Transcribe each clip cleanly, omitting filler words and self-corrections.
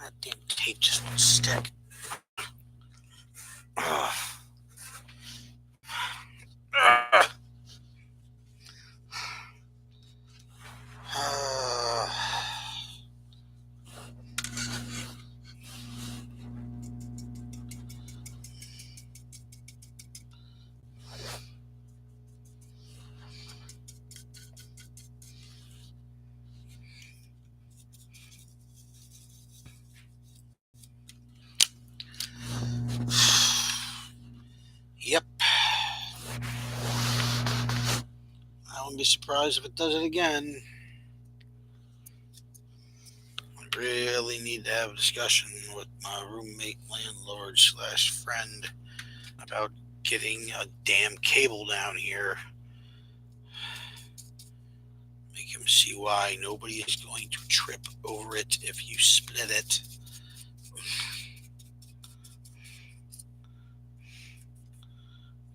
That damn tape just won't stick. Ugh. Ugh. Uh, yep. I wouldn't be surprised if it does it again. I really need to have a discussion with my roommate, landlord slash friend about getting a damn cable down here. Make him see why nobody is going to trip over it if you split it.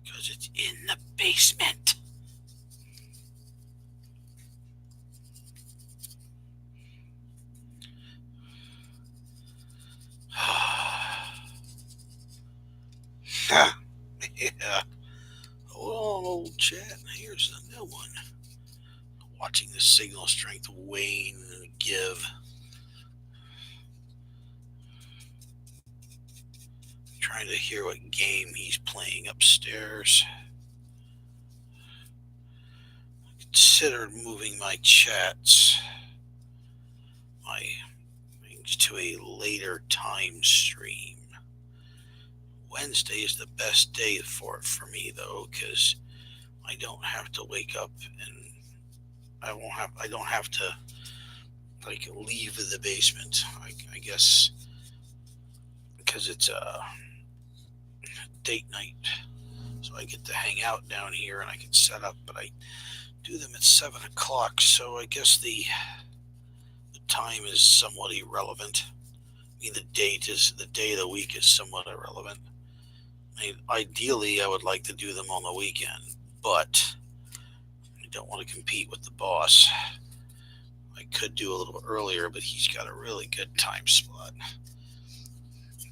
Because it's in the basement. Yeah. Hold on, old chat. Here's a new one. Watching the signal strength wane and give. Trying to hear what game he's playing upstairs. Considered moving my chats, my things to a later time stream. Wednesday is the best day for it for me though, because I don't have to wake up and I don't have to like leave the basement. I guess because it's a date night, so I get to hang out down here and I can set up. But I do them at 7 o'clock, so I guess the time is somewhat irrelevant. I mean, the day of the week is somewhat irrelevant. I mean, ideally, I would like to do them on the weekend, but I don't want to compete with the boss. I could do a little earlier, but he's got a really good time slot.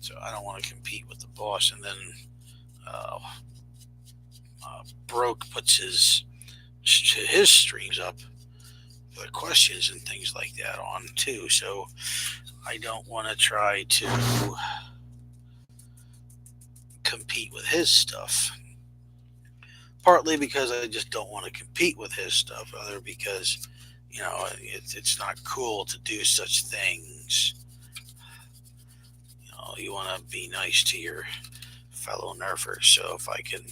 So I don't want to compete with the boss. And then uh, Broke puts his streams up, the questions and things like that on too. So I don't want to try to compete with his stuff. Partly because I just don't want to compete with his stuff, other because it's not cool to do such things. You want to be nice to your fellow nerfers. So if I can,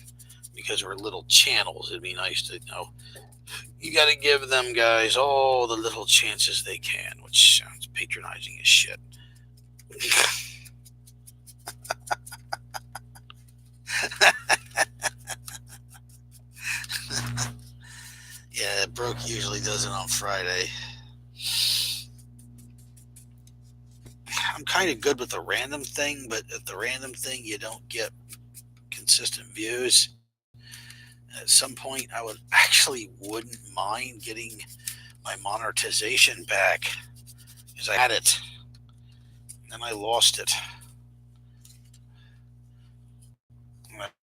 because we're little channels, it'd be nice to you got to give them guys all the little chances they can, which sounds patronizing as shit. Yeah, Broke usually does it on Friday. I'm kind of good with the random thing, but at the random thing, you don't get consistent views. At some point, I would actually wouldn't mind getting my monetization back because I had it and I lost it.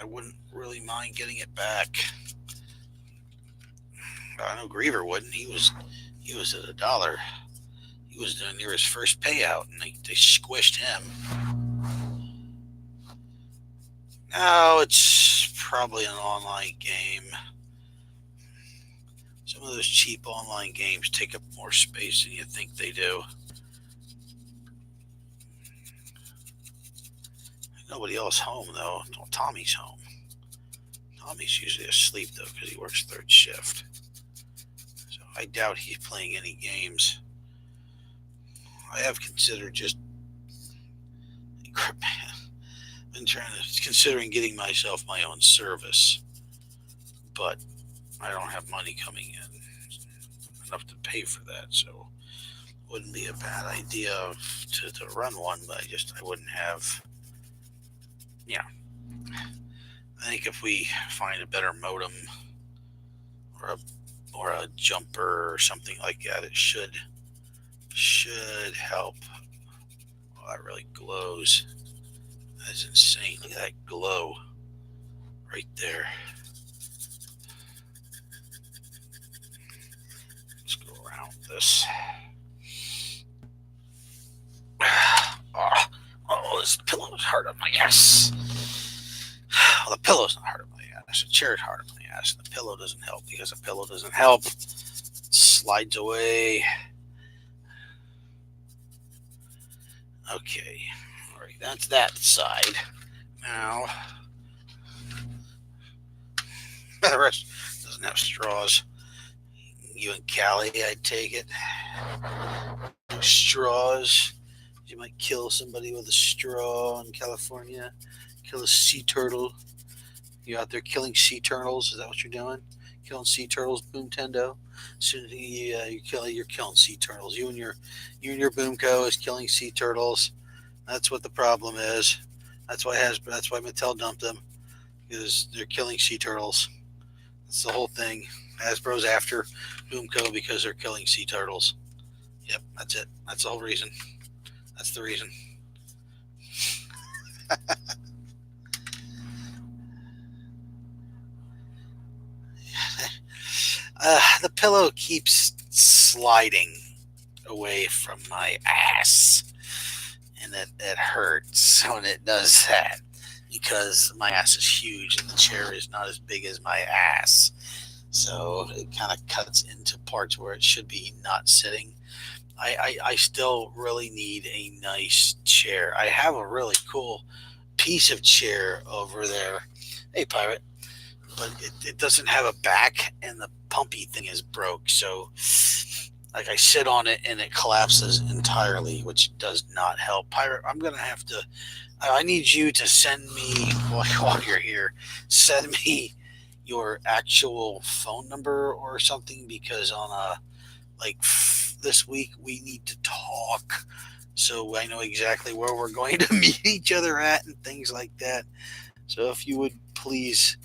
I wouldn't really mind getting it back. I know Griever wouldn't. He was at $1. He was near his first payout, and they squished him. No, it's probably an online game. Some of those cheap online games take up more space than you think they do. Nobody else home though. Well, Tommy's home. Tommy's usually asleep though because he works third shift. So I doubt he's playing any games. I have considered just been considering getting myself my own service, but I don't have money coming in enough to pay for that. So it wouldn't be a bad idea to run one, but I wouldn't have. Yeah, I think if we find a better modem or a jumper or something like that, it should help Oh, that really glows. That's insane. Look at that glow right there. Let's go around this. Oh, this pillow is hard on my ass. Well, the pillow's not hard on my ass. The chair's hard on my ass. The pillow doesn't help because the pillow doesn't help. It slides away. Okay. All right, that's that side. Now, the rest doesn't have straws. You and Callie, I'd take it. No straws. You might kill somebody with a straw in California. Kill a sea turtle. You out there killing sea turtles? Is that what you're doing? Killing sea turtles, Boomtendo? Soon you're killing sea turtles. You and your Boomco is killing sea turtles. That's what the problem is. That's why Mattel dumped them, because they're killing sea turtles. That's the whole thing. Hasbro's after Boomco because they're killing sea turtles. Yep, that's it. That's the whole reason. That's the reason. The pillow keeps sliding away from my ass, and it hurts when it does that, because my ass is huge and the chair is not as big as my ass. So it kind of cuts into parts where it should be not sitting. I still really need a nice chair. I have a really cool piece of chair over there. Hey, Pirate. But it doesn't have a back, and the pumpy thing is broke. So, like, I sit on it and it collapses entirely, which does not help. Pirate, I'm going to have to, I need you to send me, while you're here, send me your actual phone number or something, because this week we need to talk, so I know exactly where we're going to meet each other at and things like that. So if you would please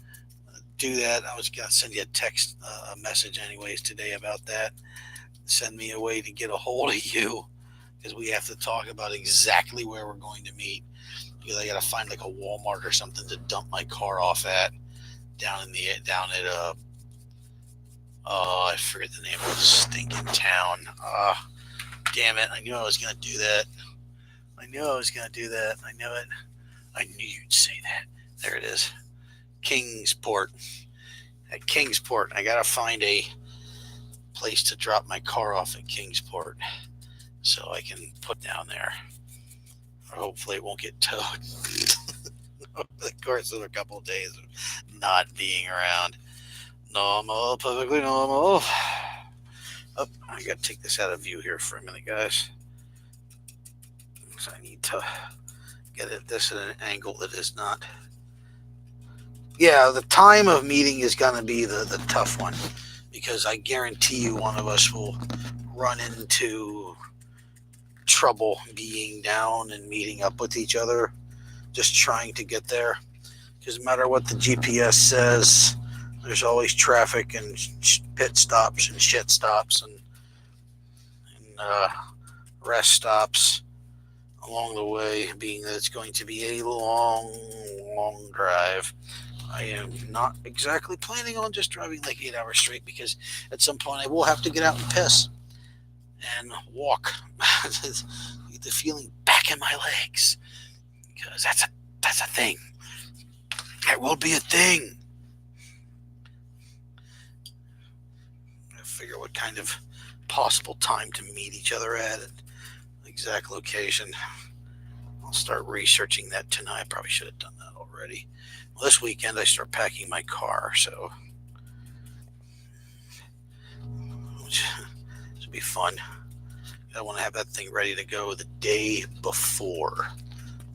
do that. I was going to send you a message anyways today about that. Send me a way to get a hold of you, because we have to talk about exactly where we're going to meet, because I got to find like a Walmart or something to dump my car off at down at I forget the name of the stinking town. Damn it. I knew I was going to do that. I knew it. I knew you'd say that. There it is. Kingsport. At Kingsport. I got to find a place to drop my car off at Kingsport so I can put down there. Or hopefully it won't get towed. Over the course of a couple of days of not being around. Normal, perfectly normal. Oh, I got to take this out of view here for a minute, guys. So I need to get this at an angle that is not. Yeah, the time of meeting is going to be the tough one, because I guarantee you one of us will run into trouble being down and meeting up with each other, just trying to get there. Because no matter what the GPS says, there's always traffic and pit stops and shit stops and rest stops along the way, being that it's going to be a long drive. I am not exactly planning on just driving like 8 hours straight, because at some point I will have to get out and piss and walk. Get the feeling back in my legs, because that's a thing. It will be a thing. I figure what kind of possible time to meet each other at exact location. I'll start researching that tonight. I probably should have done that already. Well, this weekend I start packing my car, so this will be fun. I want to have that thing ready to go the day before.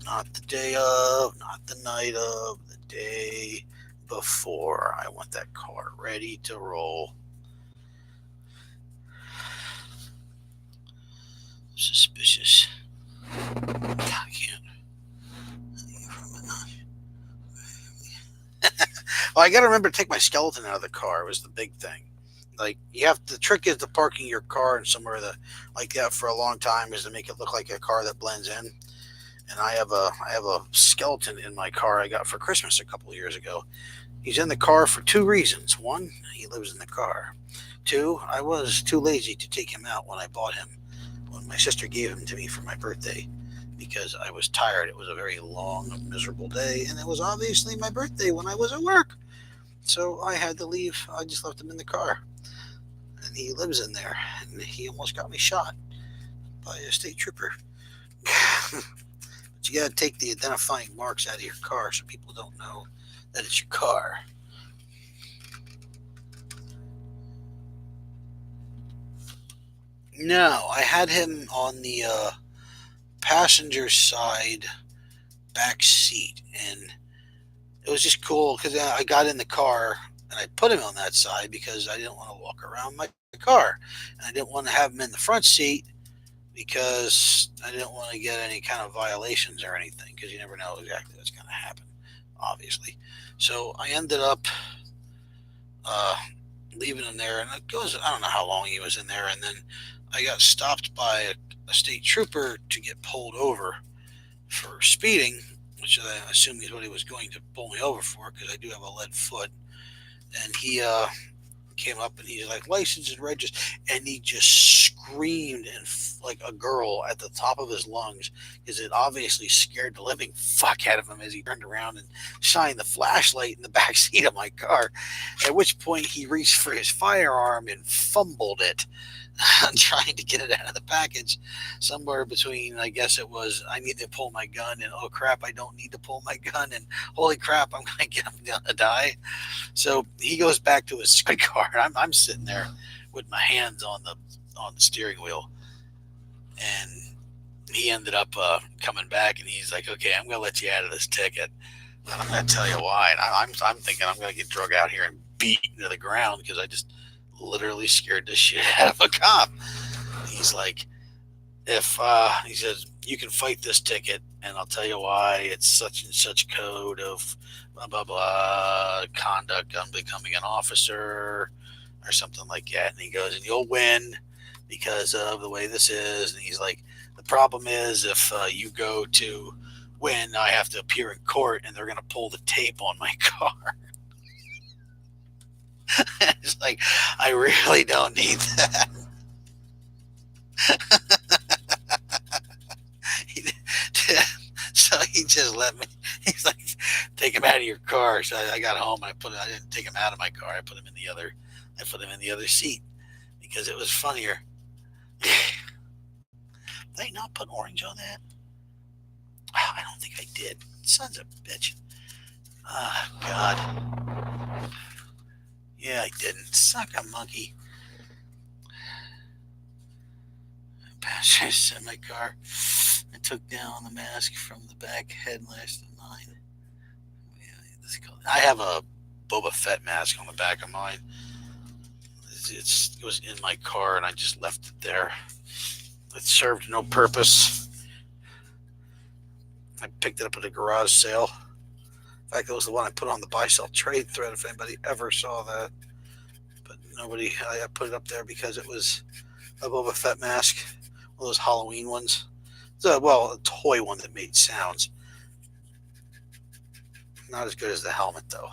Not the day of, not the night of, the day before. I want that car ready to roll. Suspicious. God, I can't. Well, I got to remember to take my skeleton out of the car. It was the big thing. Like, the trick is parking your car in somewhere like that for a long time is to make it look like a car that blends in. and I have a skeleton in my car I got for Christmas a couple of years ago. He's in the car for two reasons. One, he lives in the car. Two, I was too lazy to take him out when I bought him, when my sister gave him to me for my birthday, because I was tired. It was a very long, miserable day, and it was obviously my birthday when I was at work. So I had to leave. I just left him in the car, and he lives in there, and he almost got me shot by a state trooper. But you got to take the identifying marks out of your car so people don't know that it's your car. No, I had him on the passenger side back seat, and it was just cool because I got in the car and I put him on that side because I didn't want to walk around my car, and I didn't want to have him in the front seat because I didn't want to get any kind of violations or anything because you never know exactly what's going to happen, obviously. So I ended up uh, leaving him there, and it goes. I don't know how long he was in there, and then I got stopped by a state trooper to get pulled over for speeding, which I assume is what he was going to pull me over for because I do have a lead foot. And he came up and he's like, license and register, and he just screamed and like a girl at the top of his lungs because it obviously scared the living fuck out of him as he turned around and shined the flashlight in the back seat of my car. At which point he reached for his firearm and fumbled it. Trying to get it out of the package, somewhere between, I guess it was, I need to pull my gun, and oh crap, I don't need to pull my gun, and holy crap, I'm gonna die. So he goes back to his car, and I'm sitting there with my hands on the steering wheel, and he ended up coming back, and he's like, okay, I'm gonna let you out of this ticket. I'm gonna tell you why. And I'm thinking I'm gonna get drug out here and beaten to the ground because I just literally scared the shit out of a cop. He's like, if he says you can fight this ticket, and I'll tell you why. It's such and such code of blah blah blah conduct on becoming an officer or something like that. And he goes, and you'll win because of the way this is. And he's like, the problem is if you go to win, I have to appear in court, and they're gonna pull the tape on my car. It's like, I really don't need that. So he just let me. He's like, take him out of your car. So I got home and I didn't take him out of my car. I put him in the other. I put him in the other seat because it was funnier. Did I not put orange on that? Oh, I don't think I did. Sons of a bitch. Ah, God. Yeah, I didn't. Suck a monkey. Passengers in my car. I took down the mask from the back headrest of mine. I have a Boba Fett mask on the back of mine. It was in my car, and I just left it there. It served no purpose. I picked it up at a garage sale. In fact, it was the one I put on the buy sell trade thread. If anybody ever saw that, but nobody. I put it up there because it was a Boba Fett mask, one of those Halloween ones. A toy one that made sounds. Not as good as the helmet, though,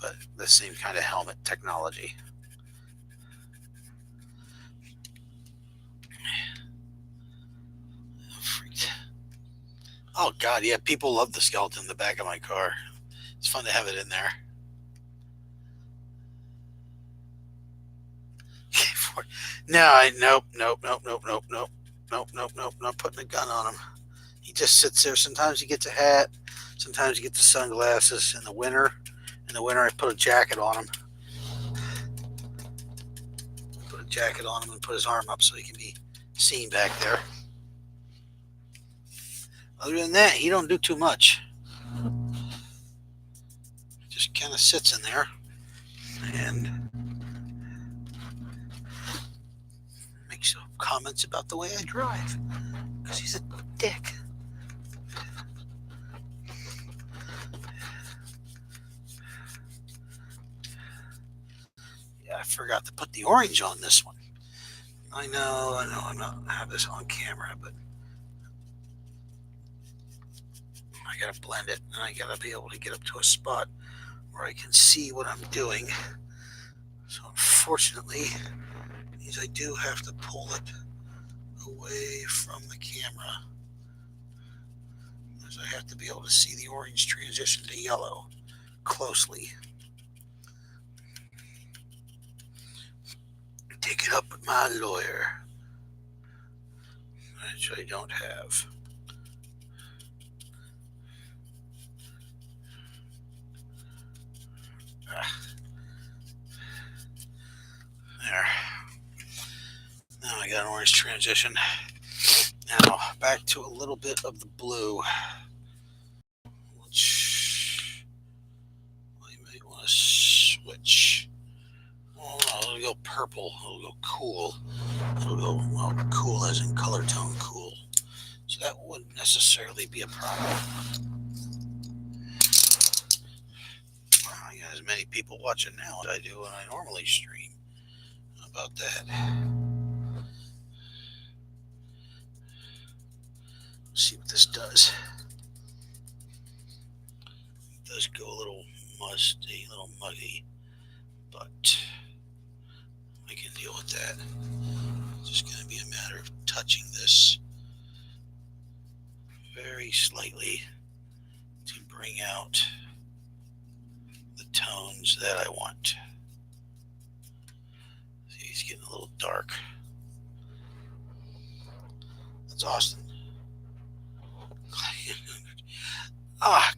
but the same kind of helmet technology. Oh, God, yeah, people love the skeleton in the back of my car. It's fun to have it in there. Nope, not putting a gun on him. He just sits there. Sometimes he gets a hat. Sometimes he gets the sunglasses. In the winter, I put a jacket on him. And put his arm up so he can be seen back there. Other than that, he don't do too much. Just kind of sits in there and makes comments about the way I drive because he's a dick. Yeah, I forgot to put the orange on this one. I know, I'm not have this on camera, but I gotta blend it, and I gotta be able to get up to a spot where I can see what I'm doing. So unfortunately, it means I do have to pull it away from the camera, because I have to be able to see the orange transition to yellow closely. Take it up with my lawyer, which I don't have. There. Now I got an orange transition. Now back to a little bit of the blue, which I might want to switch. Oh no, it'll go purple. It'll go cool. It'll go, well, cool as in color tone cool. So that wouldn't necessarily be a problem. I got as many people watching now as I do when I normally stream. How about that? Let's see what this does. It does go a little musty, a little muggy, but I can deal with that. It's just going to be a matter of touching this very slightly to bring out the tones that I want. See, he's getting a little dark. That's Austin.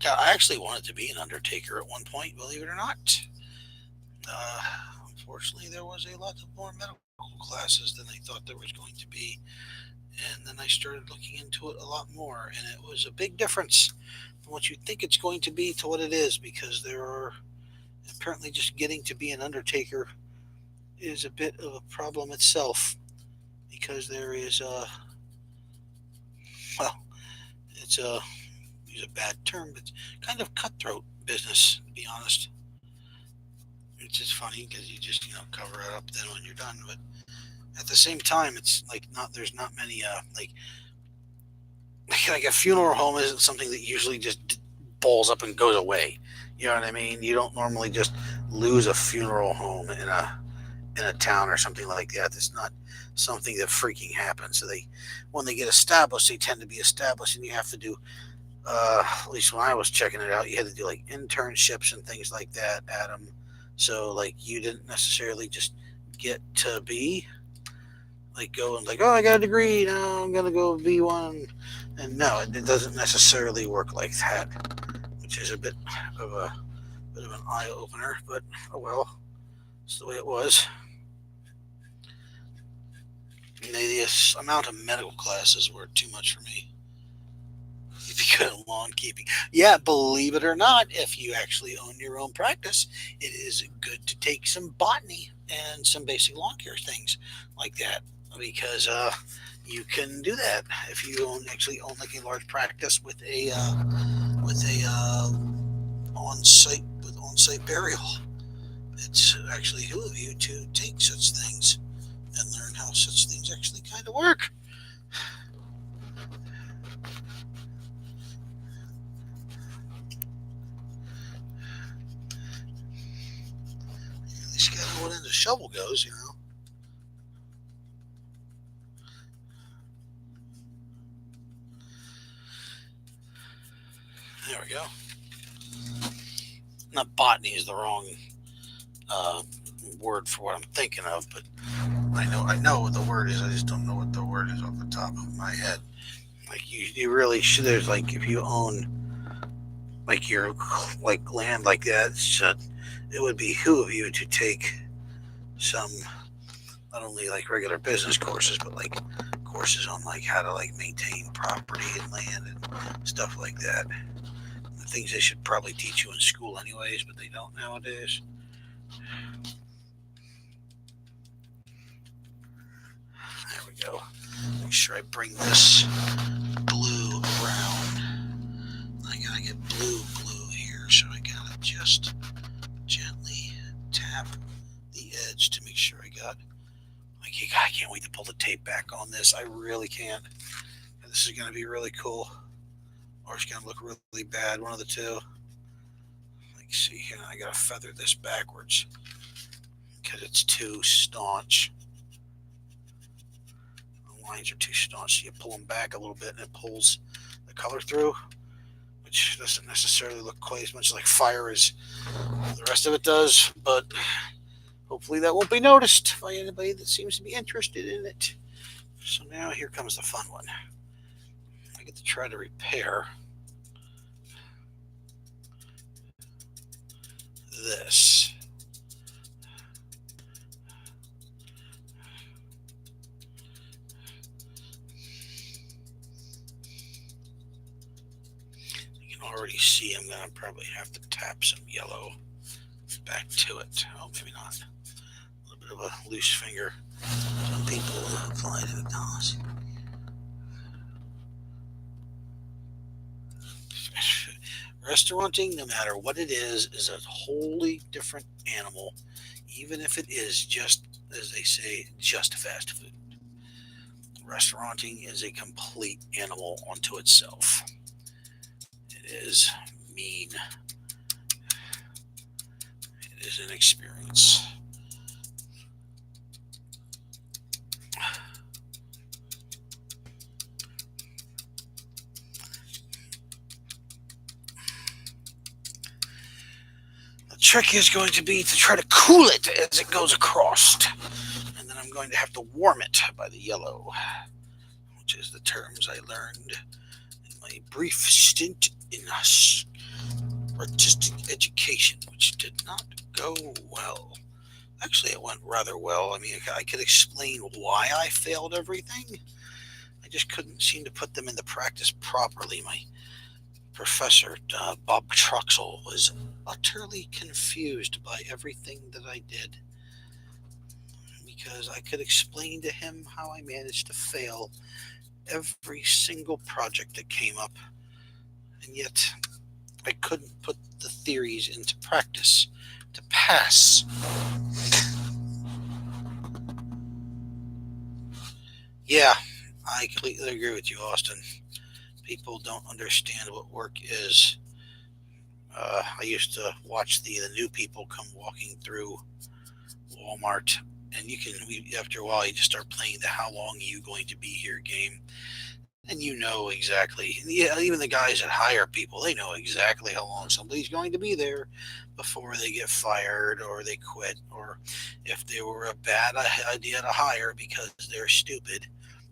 God, I actually wanted to be an undertaker at one point, believe it or not. Unfortunately, there was a lot more medical classes than I thought there was going to be. And then I started looking into it a lot more, and it was a big difference from what you think it's going to be to what it is, because there are apparently just getting to be an undertaker is a bit of a problem itself, because there is it's use a bad term, but it's kind of cutthroat business, to be honest. It's just funny because you just cover it up then when you're done, but at the same time, it's like there's not many like a funeral home isn't something that usually just balls up and goes away. You know what I mean? You don't normally just lose a funeral home in a town or something like that. It's not something that freaking happens. So when they get established, they tend to be established, and you have to do. At least when I was checking it out, you had to do like internships and things like that, Adam. So like you didn't necessarily just get to be like go and like, oh, I got a degree, now I'm gonna go be one. And no, it doesn't necessarily work like that, which is a bit of an eye opener. But oh well, it's the way it was. And the amount of medical classes were too much for me. If you go lawn keeping, yeah, believe it or not, if you actually own your own practice, it is good to take some botany and some basic lawn care things like that, because you can do that if you actually own like a large practice with a on-site burial. It's actually who of you to take such things and learn how such things actually kind of work. At least you gotta know what end the shovel goes, There we go. Not botany is the wrong word for what I'm thinking of, but I know what the word is. I just don't know what the word is off the top of my head. Like you really should. There's like if you own like your like land like that, it would behoove you to take some not only like regular business courses, but like courses on like how to like maintain property and land and stuff like that. The things they should probably teach you in school anyways, but they don't nowadays. There we go. Make sure I bring this blue around. I gotta get blue here, so I gotta just gently tap the edge to make sure I got. I can't wait to pull the tape back on this. I really can't. And this is gonna be really cool. or it's going to look really bad. One of the two. Let's see here. I got to feather this backwards because it's too staunch. The lines are too staunch. So you pull them back a little bit and it pulls the color through, which doesn't necessarily look quite as much like fire as the rest of it does, but hopefully that won't be noticed by anybody that seems to be interested in it. So now here comes the fun one. I get to try to repair this. You can already see I'm going to probably have to tap some yellow back to it. Oh, maybe not. A little bit of a loose finger. Some people apply to McDonald's. Restauranting, no matter what it is a wholly different animal, even if it is just, as they say, just fast food. Restauranting is a complete animal unto itself. It is mean. It is an experience. The trick is going to be to try to cool it as it goes across. And then I'm going to have to warm it by the yellow, which is the terms I learned in my brief stint in artistic education, which did not go well. Actually, it went rather well. I mean, I could explain why I failed everything. I just couldn't seem to put them into practice properly. My professor, Bob Truxell, was utterly confused by everything that I did, because I could explain to him how I managed to fail every single project that came up, and yet I couldn't put the theories into practice to pass. Yeah, I completely agree with you, Austin. People don't understand what work is. I used to watch the new people come walking through Walmart, and after a while you just start playing the "How long are you going to be here" game, and you know exactly. Yeah, even the guys that hire people, they know exactly how long somebody's going to be there before they get fired or they quit, or if they were a bad idea to hire because they're stupid,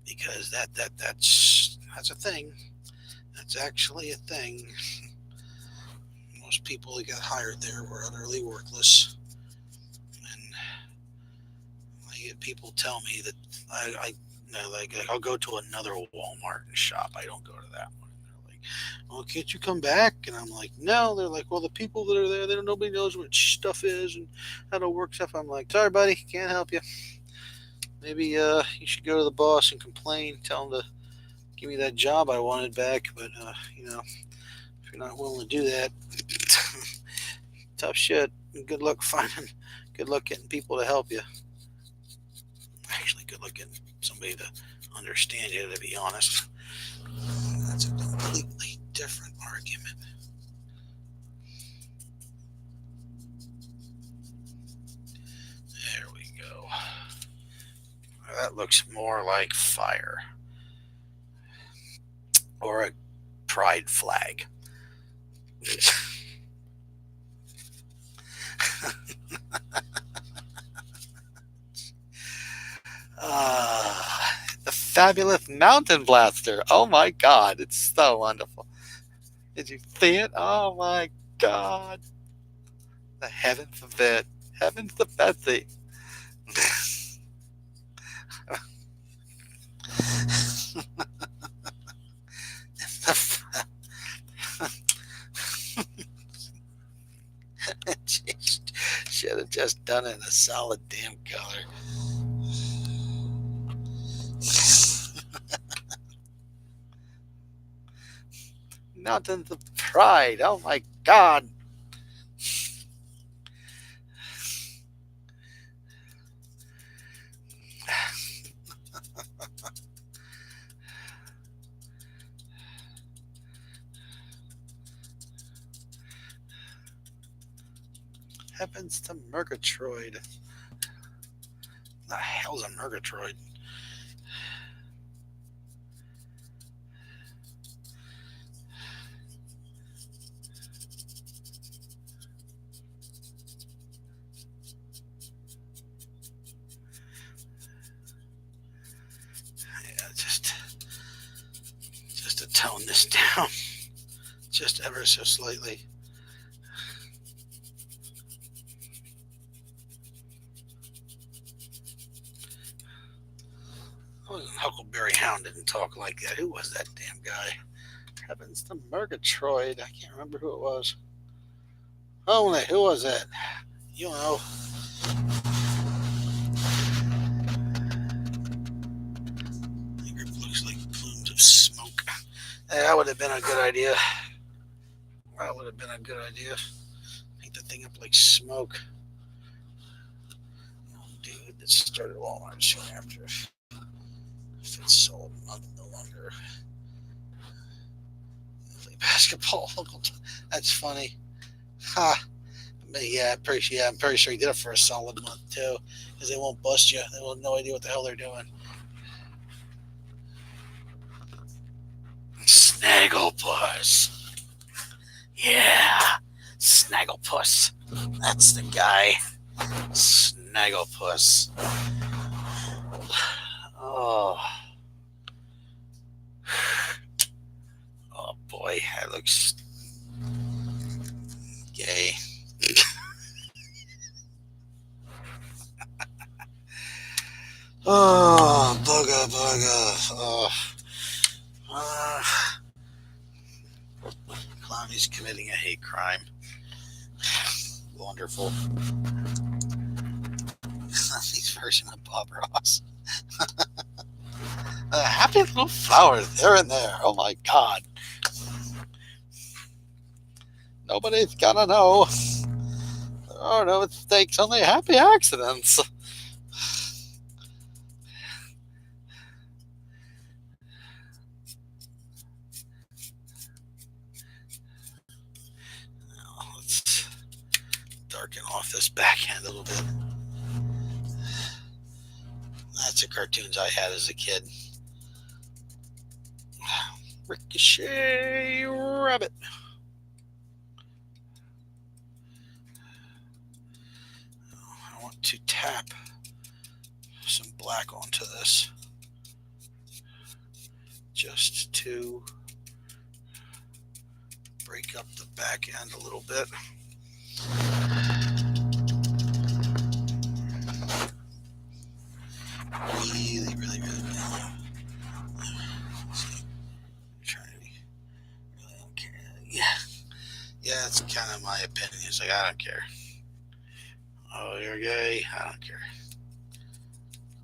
because that's a thing. That's actually a thing. Most people that got hired there were utterly worthless, and I get people tell me that I'll go to another Walmart and shop. I don't go to that one. And they're like, "Well, can't you come back?" And I'm like, "No." They're like, "Well, the people that are there, nobody knows what stuff is and how to work stuff." I'm like, "Sorry, buddy, can't help you. Maybe you should go to the boss and complain. Tell him to give me that job I wanted back. But if you're not willing to do that, tough shit. Good luck finding. Good luck getting people to help you. Actually, good luck getting somebody to understand you, to be honest. That's a completely different argument. There we go. That looks more like fire. Or a pride flag. The fabulous Mountain Blaster. Oh my god, it's so wonderful. Did you see it? Oh my god. The heaven forbid. Heavens to Betsy. Should have just done it in a solid damn color. Mountains of Pride. Oh my god. Heavens to Murgatroyd. The hell's a Murgatroyd? Yeah, just to tone this down, just ever so slightly. Huckleberry Hound didn't talk like that. Who was that damn guy? Heavens to Murgatroyd. I can't remember who it was. Oh, who was that? You know. It looks like plumes of smoke. Hey, that would have been a good idea. That would have been a good idea. Paint the thing up like smoke. Oh, dude, that started Walmart soon after. If it's sold, no longer. Play basketball. That's funny. Ha. But yeah, I'm pretty sure he did it for a solid month too, because they won't bust you. They will have no idea what the hell they're doing. Snagglepuss. Yeah, Snagglepuss. That's the guy. Snagglepuss. Oh. Oh boy, that looks gay. Oh, bugger. Clowney's committing a hate crime. Wonderful. Clowney's version of Bob Ross. Happy little flowers there and there. Oh my God. Nobody's gonna know. There are no mistakes, only happy accidents. Now, let's darken off this backhand a little bit. That's the cartoons I had as a kid. Ricochet Rabbit. I want to tap some black onto this just to break up the back end a little bit. Really. Really don't care. Yeah, that's kind of my opinion. It's like, I don't care. Oh, you're gay? I don't care.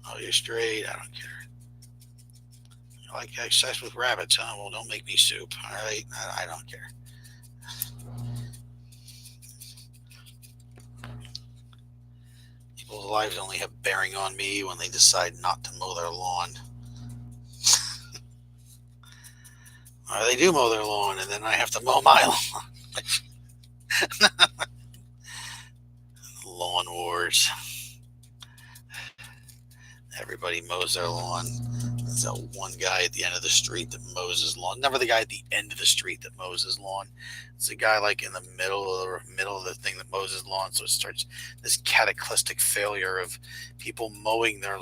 Oh, you're straight? I don't care. You like sex with rabbits, huh? Well, don't make me soup, all right? I don't care. People's lives only have bearing on me when they decide not to mow their lawn. Or they do mow their lawn, and then I have to mow my lawn. Lawn wars. Everybody mows their lawn. There's that one guy at the end of the street that mows his lawn. Never the guy at the end of the street that mows his lawn. It's the guy like in the middle of the thing that mows his lawn. So it starts this cataclysmic failure of people mowing their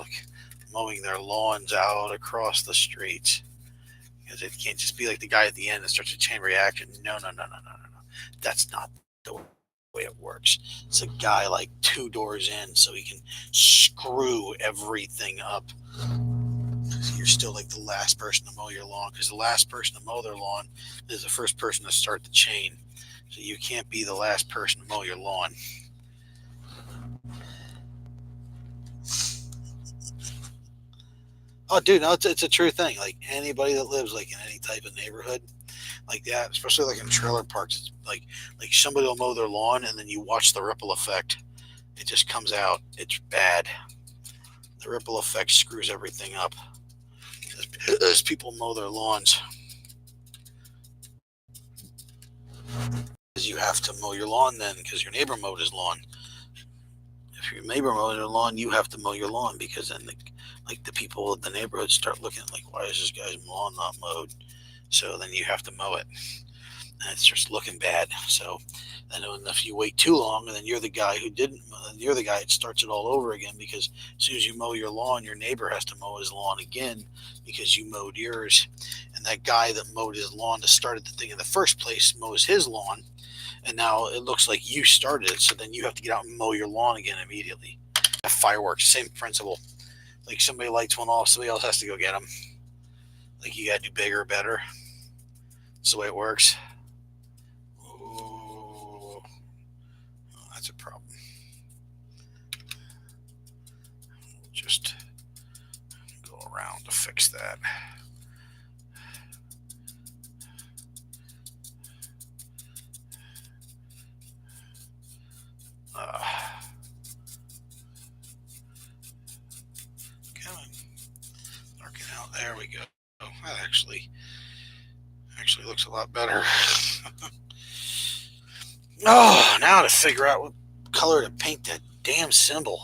lawns out across the street. Because it can't just be like the guy at the end that starts a chain reaction. No. That's not the way it works. It's a guy like 2 doors in, so he can screw everything up. You're still like the last person to mow your lawn, because the last person to mow their lawn is the first person to start the chain. So you can't be the last person to mow your lawn. Oh, dude, no, it's a true thing. Like anybody that lives like in any type of neighborhood like that, especially like in trailer parks, it's like somebody will mow their lawn and then you watch the ripple effect. It just comes out. It's bad. The ripple effect screws everything up as people mow their lawns. You have to mow your lawn then because your neighbor mowed his lawn. if your neighbor mows their lawn, you have to mow your lawn, because then the people of the neighborhood start looking like, why is this guy's lawn not mowed? So then you have to mow it, and it's just looking bad. So then if you wait too long, and then you're the guy who didn't, you're the guy that starts it all over again, because as soon as you mow your lawn, your neighbor has to mow his lawn again because you mowed yours. And that guy that mowed his lawn that started the thing in the first place mows his lawn, and now it looks like you started it, so then you have to get out and mow your lawn again immediately. Fireworks, same principle. Like somebody lights one off, somebody else has to go get them. Like you gotta do bigger, better. That's the way it works. Oh, that's a problem. We'll just go around to fix that. Darken out. There we go. That actually looks a lot better. Oh, now to figure out what color to paint that damn symbol.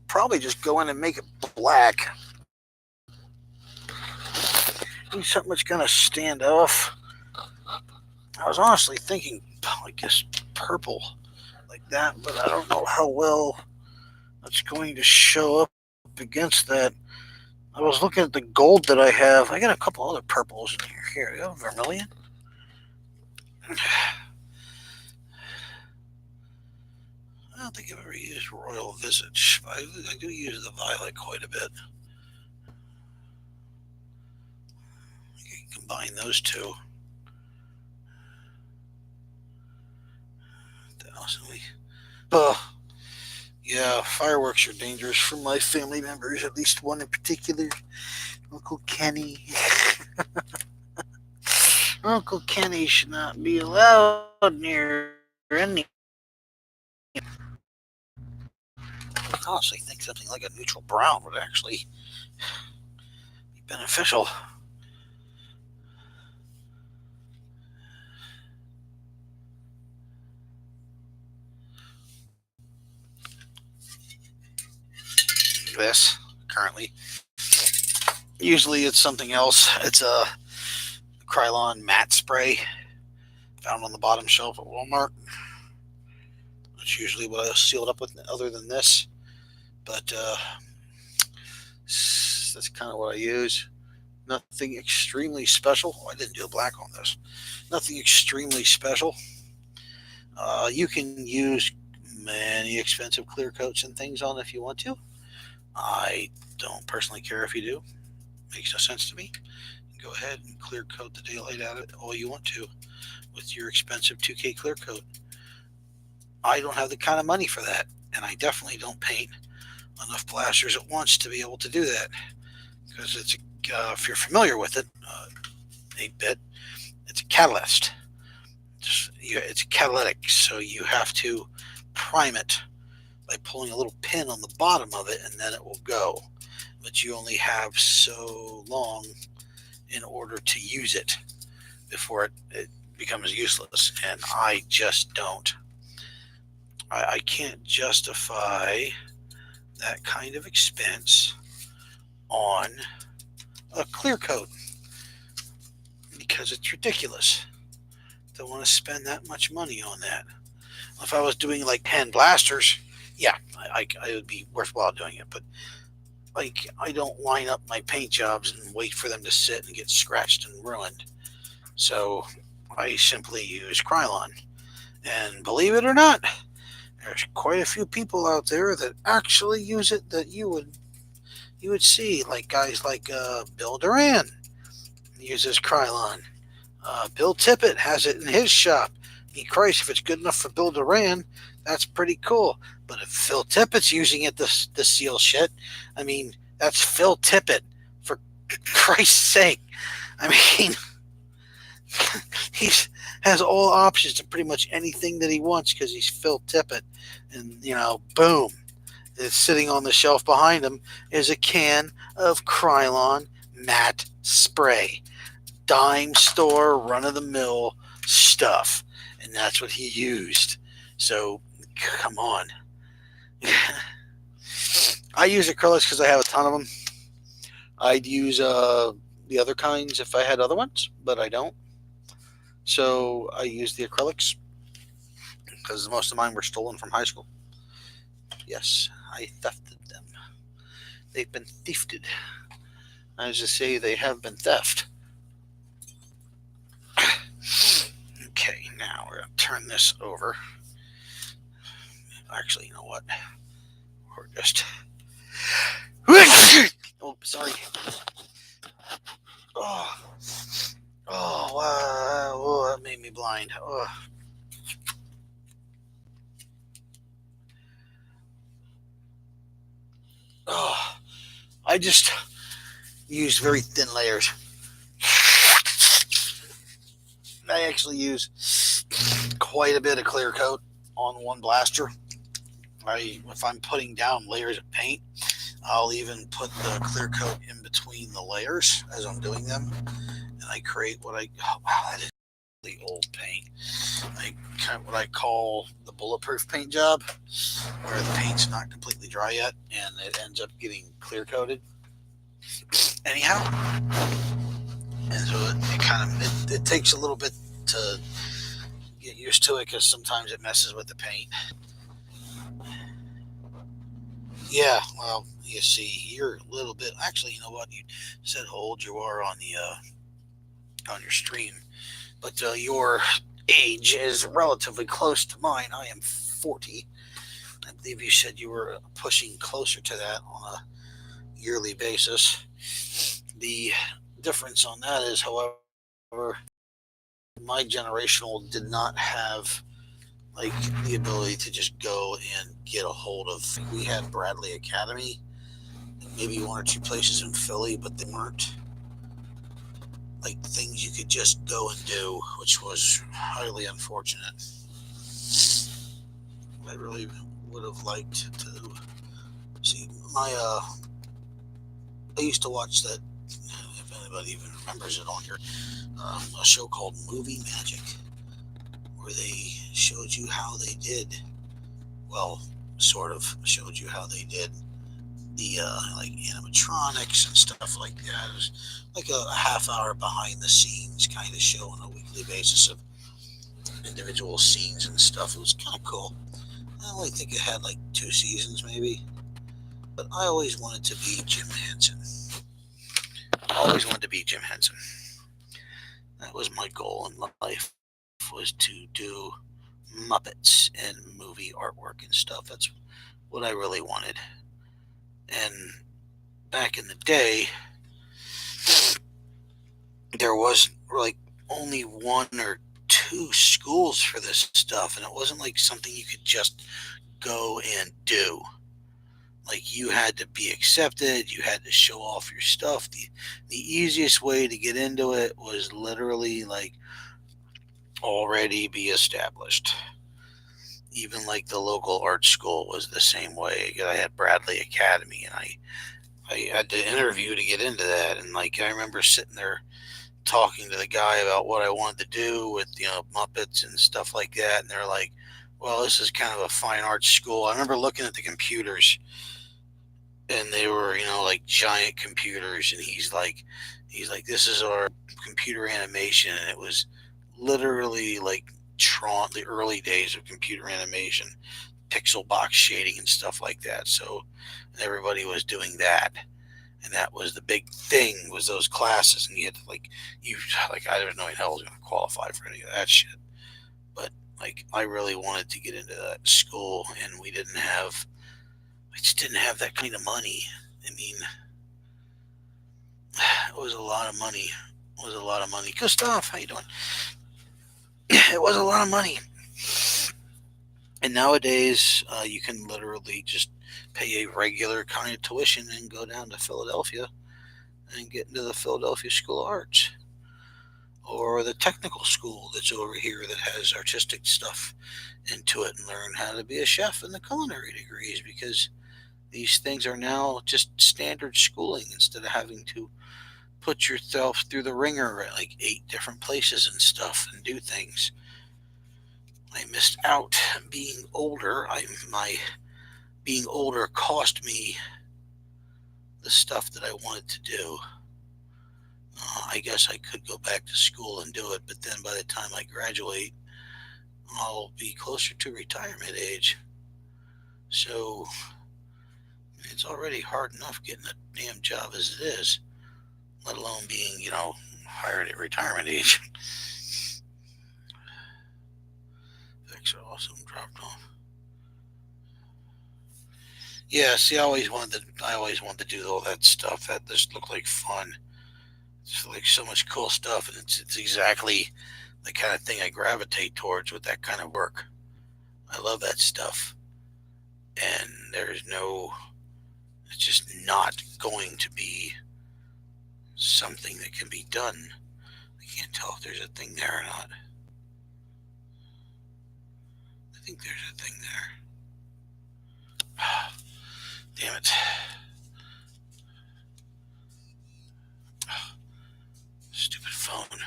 Probably just go in and make it black. Need something that's gonna stand off. I was honestly thinking, I guess, purple like that, but I don't know how well that's going to show up against that. I was looking at the gold that I have. I got a couple other purples in here. Here we go, vermilion. I don't think I've ever used Royal Visage, but I do use the violet quite a bit. You can combine those two. Yeah, fireworks are dangerous for my family members, at least one in particular, Uncle Kenny. Uncle Kenny should not be allowed near any. I honestly think something like a neutral brown would actually be beneficial. This currently, usually it's something else. It's a Krylon matte spray found on the bottom shelf at Walmart. That's usually what I seal it up with, other than this. But that's kind of what I use. Nothing extremely special. Oh, I didn't do a black on this. Nothing extremely special. You can use many expensive clear coats and things on if you want to. I don't personally care if you do. Makes no sense to me. Go ahead and clear coat the daylight out of it all you want to with your expensive 2K clear coat. I don't have the kind of money for that, and I definitely don't paint enough blasters at once to be able to do that, because it's if you're familiar with it, 8-bit, it's a catalyst. It's catalytic, so you have to prime it by pulling a little pin on the bottom of it, and then it will go. But you only have so long in order to use it before it becomes useless, and I just don't. I can't justify that kind of expense on a clear coat because it's ridiculous. Don't want to spend that much money on that. If I was doing like 10 blasters, yeah, I would be worthwhile doing it. But like, I don't line up my paint jobs and wait for them to sit and get scratched and ruined. So I simply use Krylon. And believe it or not, there's quite a few people out there that actually use it that you would see, like guys like Bill Duran uses Krylon. Bill Tippett has it in his shop. Christ, if it's good enough for Bill Duran, that's pretty cool. But if Phil Tippett's using it to seal shit, I mean, that's Phil Tippett, for Christ's sake. I mean, he has all options to pretty much anything that he wants because he's Phil Tippett. And, boom. It's sitting on the shelf behind him is a can of Krylon matte spray. Dime store, run-of-the-mill stuff. And that's what he used. So, come on. I use acrylics because I have a ton of them. I'd use the other kinds if I had other ones, but I don't. So I use the acrylics because most of mine were stolen from high school. Yes, I thefted them. They've been thiefed. As I say, they have been theft. Okay, now we're going to turn this over. Actually, you know what? We're just. Oh, sorry. Oh, wow. Oh, that made me blind. Oh. Oh, I just used very thin layers. I actually use quite a bit of clear coat on one blaster. If I'm putting down layers of paint, I'll even put the clear coat in between the layers as I'm doing them, and I create that is really old paint. What I call the bulletproof paint job, where the paint's not completely dry yet, and it ends up getting clear coated. Anyhow, and so it takes a little bit to get used to it because sometimes it messes with the paint. Yeah, well, you see, you're a little bit. Actually, you know what? You said how old you are on your stream, but your age is relatively close to mine. I am 40. I believe you said you were pushing closer to that on a yearly basis. The difference on that is, however, my generational did not have like the ability to just go and get a hold of. We had Bradley Academy, maybe one or two places in Philly, but they weren't like things you could just go and do, which was highly unfortunate. I really would have liked to see my. I used to watch that. If anybody even remembers it on here, a show called Movie Magic, where they showed you how they did. Well, sort of showed you how they did the like animatronics and stuff like that. It was like a half hour behind the scenes kind of show on a weekly basis of individual scenes and stuff. It was kind of cool. I only think it had like 2 seasons maybe, but I always wanted to be Jim Henson. I always wanted to be Jim Henson. That was my goal in life, was to do Muppets and movie artwork and stuff. That's what I really wanted. And back in the day, there was like only one or two schools for this stuff, and it wasn't like something you could just go and do. Like you had to be accepted, you had to show off your stuff. The easiest way to get into it was literally like already be established. Even like the local art school was the same way. I had Bradley Academy, and I had to interview to get into that. And like I remember sitting there talking to the guy about what I wanted to do with Muppets and stuff like that, and they're like, "Well, this is kind of a fine arts school." I remember looking at the computers, and they were like giant computers, and he's like, "This is our computer animation," and it was literally like Tron, the early days of computer animation, pixel box shading and stuff like that. So everybody was doing that, and that was the big thing, was those classes, and you had to I didn't know how I was going to qualify for any of that shit. But like I really wanted to get into that school, and I just didn't have that kind of money. I mean, it was a lot of money. It was a lot of money. Gustav, how you doing? It was a lot of money. And nowadays, you can literally just pay a regular kind of tuition and go down to Philadelphia and get into the Philadelphia School of Arts, or the technical school that's over here that has artistic stuff into it, and learn how to be a chef and the culinary degrees, because these things are now just standard schooling instead of having to put yourself through the ringer at like 8 different places and stuff and do things. I missed out being older. My being older cost me the stuff that I wanted to do. I guess I could go back to school and do it, but then by the time I graduate, I'll be closer to retirement age. So it's already hard enough getting a damn job as it is, let alone being, hired at retirement age. Thanks are awesome. Dropped on. Yeah, see, I always wanted to do all that stuff. That just looked like fun. It's like so much cool stuff, and it's exactly the kind of thing I gravitate towards with that kind of work. I love that stuff, and it's just not going to be something that can be done. I can't tell if there's a thing there or not. I think there's a thing there. Damn it. Stupid phone.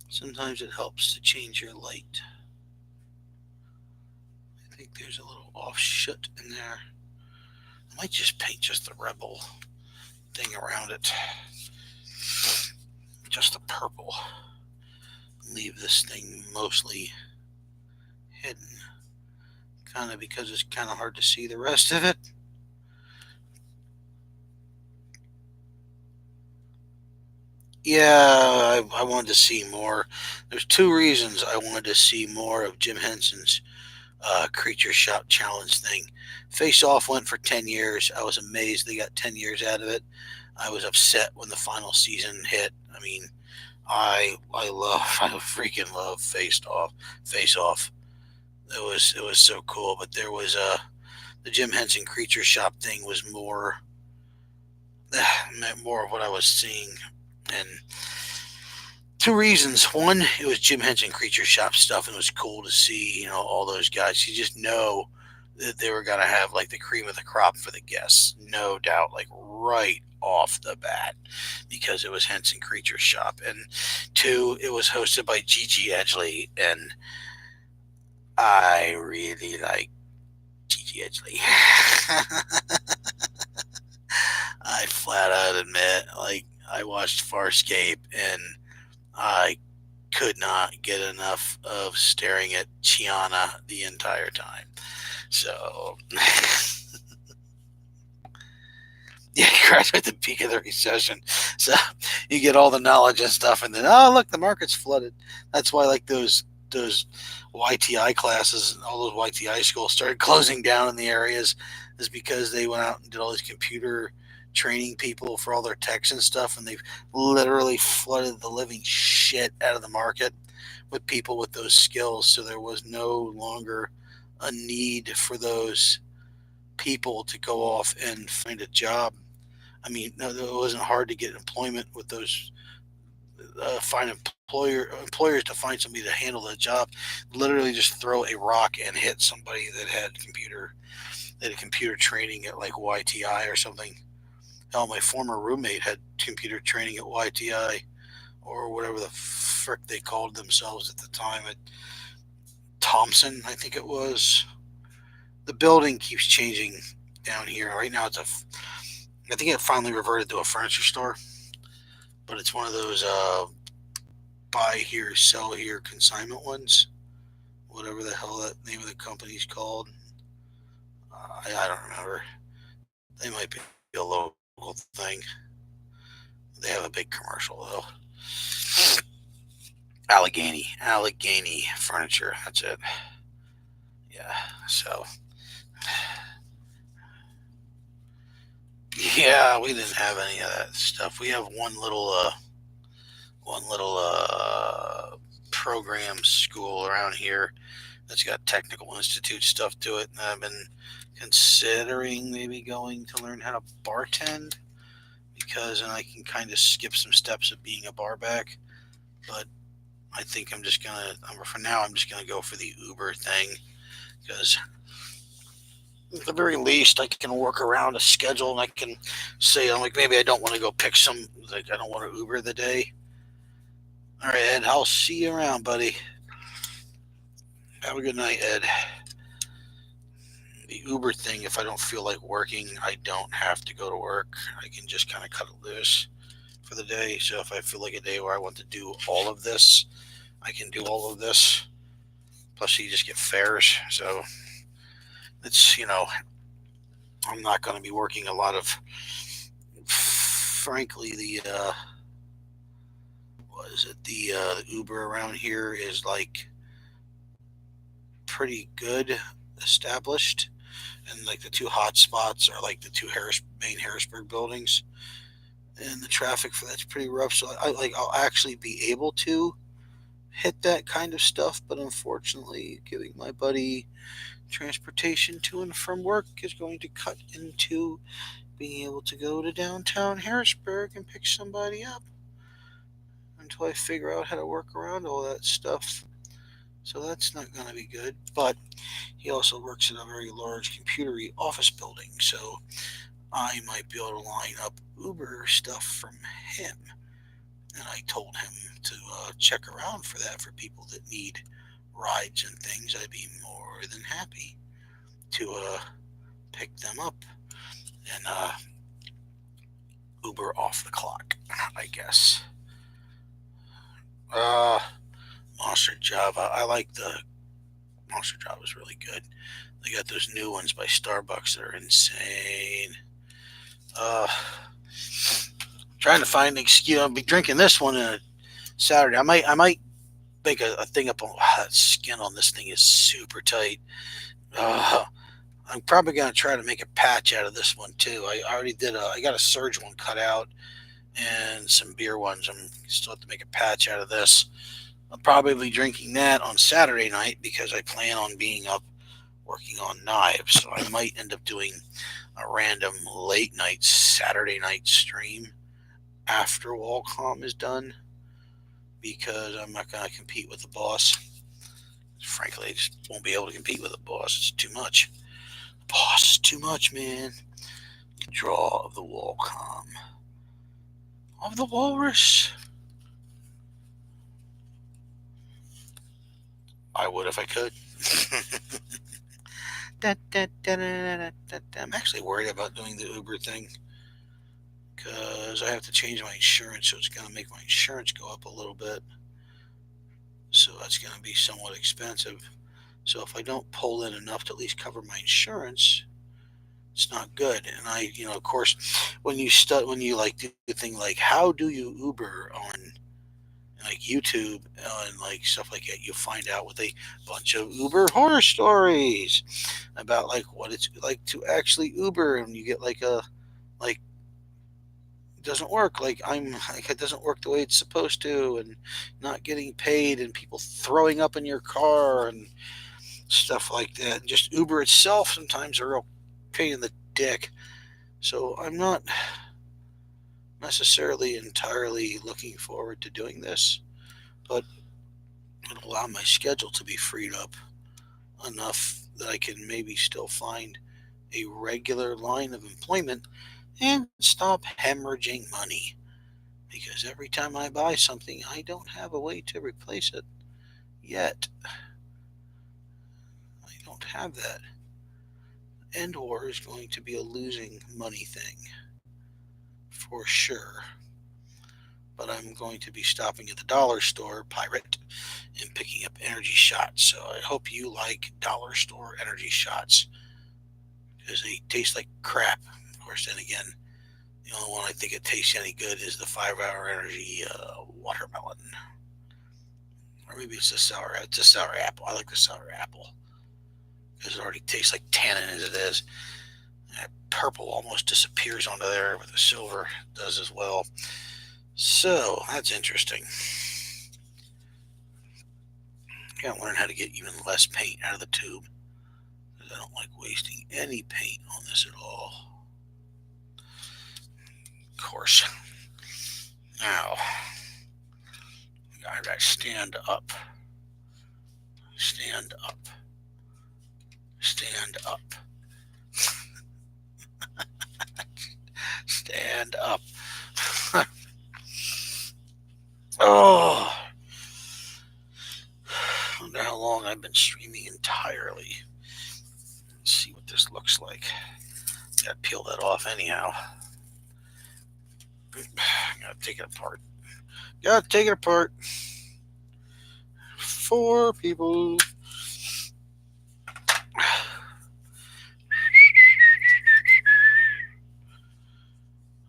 Sometimes it helps to change your light. I think there's a little offshoot in there. I might just paint just the rebel thing around it. Just the purple. Leave this thing mostly hidden. Kind of because it's kind of hard to see the rest of it. Yeah, I wanted to see more. There's two reasons I wanted to see more of Jim Henson's Creature Shop Challenge thing. Face Off went for 10 years. I was amazed they got 10 years out of it. I was upset when the final season hit. I mean, I freaking love Face Off. It was so cool. But there was the Jim Henson Creature Shop thing was more of what I was seeing, and two reasons. One, it was Jim Henson Creature Shop stuff, and it was cool to see, all those guys. You just know that they were going to have like the cream of the crop for the guests, no doubt, like right off the bat, because it was Henson Creature Shop. And two, it was hosted by Gigi Edgley, and I really like Gigi Edgley. I flat out admit, like, I watched Farscape and I could not get enough of staring at Chiana the entire time. So, yeah, crash at the peak of the recession. So you get all the knowledge and stuff, and then look, the market's flooded. That's why like those YTI classes and all those YTI schools started closing down in the areas, is because they went out and did all these computer training people for all their techs and stuff, and they've literally flooded the living shit out of the market with people with those skills. So there was no longer a need for those people to go off and find a job. I mean, no, it wasn't hard to get employment with those. Find employers to find somebody to handle that job. Literally, just throw a rock and hit somebody that had computer training at like YTI or something. Hell, my former roommate had computer training at YTI, or whatever the frick they called themselves at the time, at Thompson, I think it was. The building keeps changing down here. Right now, I think it finally reverted to a furniture store, but it's one of those buy here, sell here consignment ones, whatever the hell that name of the company's called. I don't remember. They might be a local thing. They have a big commercial though. Allegheny Furniture. That's it. Yeah. So yeah, we didn't have any of that stuff. We have one little program school around here that's got technical institute stuff to it, and I've been considering maybe going to learn how to bartend, because then I can kind of skip some steps of being a barback. But I think for now, I'm just gonna go for the Uber thing, because at the very least, I can work around a schedule, and I can say, I'm like, maybe I don't want to go pick like, I don't want to Uber the day. All right, Ed, I'll see you around, buddy. Have a good night, Ed. The Uber thing, if I don't feel like working, I don't have to go to work. I can just kind of cut it loose for the day. So if I feel like a day where I want to do all of this, I can do all of this. Plus, you just get fares. So it's, I'm not going to be working a lot of, frankly, what is it? The Uber around here is like pretty good established. And like the two hot spots are like the two main Harrisburg buildings. And the traffic for that's pretty rough. So I'll actually be able to hit that kind of stuff, but unfortunately, giving my buddy transportation to and from work is going to cut into being able to go to downtown Harrisburg and pick somebody up until I figure out how to work around all that stuff. So that's not going to be good. But he also works in a very large computery office building, so I might be able to line up Uber stuff from him. And I told him to check around for that for people that need rides and things. I'd be more than happy to pick them up and Uber off the clock, I guess. Uh, Monster Java. I like the Monster Java is really good. They got those new ones by Starbucks that are insane. Uh, Trying to find an excuse. I'll be drinking this one on Saturday. I might make a thing up on that skin on this thing is super tight. Uh, I'm probably gonna try to make a patch out of this one too. I already did. I got a Surge one cut out and some beer ones. I'm still have to make a patch out of this. I'll probably be drinking that on Saturday night because I plan on being up working on knives. So I might end up doing a random late night Saturday night stream after Wallcom is done because I'm not going to compete with the boss. Frankly, I just won't be able to compete with the boss. It's too much. The boss is too much, man. The draw of the Wallcom. Of the Walrus. I would if I could. I'm actually worried about doing the Uber thing because I have to change my insurance, so it's going to make my insurance go up a little bit. So that's going to be somewhat expensive. So if I don't pull in enough to at least cover my insurance, it's not good. And of course, when you like do the thing like how do you Uber on like YouTube and like stuff like that, you find out with a bunch of Uber horror stories about like what it's like to actually Uber, and you get like like it doesn't work like it doesn't work the way it's supposed to, and not getting paid, and people throwing up in your car and stuff like that. And just Uber itself sometimes a real pain in the dick. So I'm not necessarily entirely looking forward to doing this, but it'll allow my schedule to be freed up enough that I can maybe still find a regular line of employment and stop hemorrhaging money. Because every time I buy something, I don't have a way to replace it yet. I don't have that. End War is going to be a losing money thing for sure. But I'm going to be stopping at the dollar store, Pirate, and picking up energy shots. So I hope you like dollar store energy shots because they taste like crap. Of course, then again, the only one I think it tastes any good is the 5-hour energy watermelon. Or maybe it's a sour. It's a sour apple. I like the sour apple because it already tastes like tannin as it is. That purple almost disappears onto there, but the silver does as well. So that's interesting. I gotta learn how to get even less paint out of the tube because I don't like wasting any paint on this at all. Of course. Now, I gotta stand up. Stand up. Stand up. Stand up. Oh. I wonder how long I've been streaming entirely. Let's see what this looks like. Gotta peel that off anyhow. Gotta take it apart. Gotta take it apart. 4 people.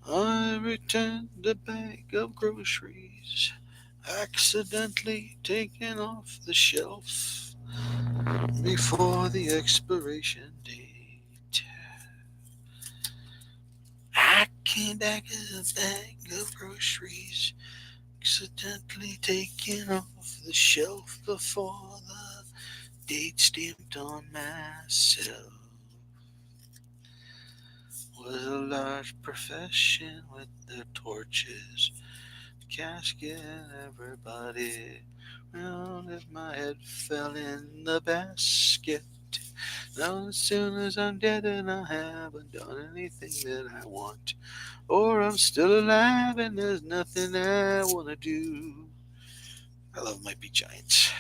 I returned the bag of groceries, accidentally taken off the shelf before the expiration date. I came back as a bag of groceries, accidentally taken off the shelf before the date stamped on myself. Was a large procession with their torches, casket, everybody round if my head fell in the basket. Now as soon as I'm dead and I haven't done anything that I want, or I'm still alive and there's nothing I want to do. I love Might Be Giants.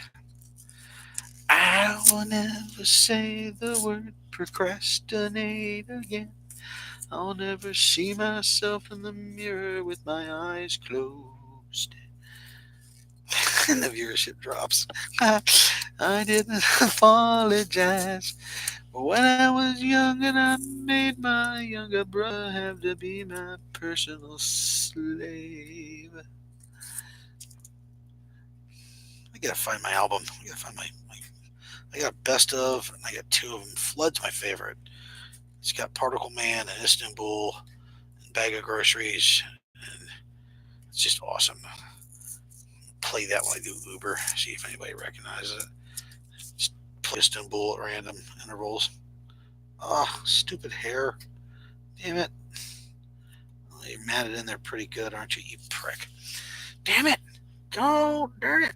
I will never say the word procrastinate again. I'll never see myself in the mirror with my eyes closed. And the viewership drops. I didn't apologize. But when I was young and I made my younger brother have to be my personal slave. I gotta find my album. I gotta find my I got best of, and I got 2 of them. Flood's my favorite. It's got Particle Man and Istanbul and Bag of Groceries, and it's just awesome. Play that when I do Uber, see if anybody recognizes it. Just play Istanbul at random intervals. Oh, stupid hair. Damn it. Well, you matted in there pretty good, aren't you, you prick? Damn it. Go, darn it.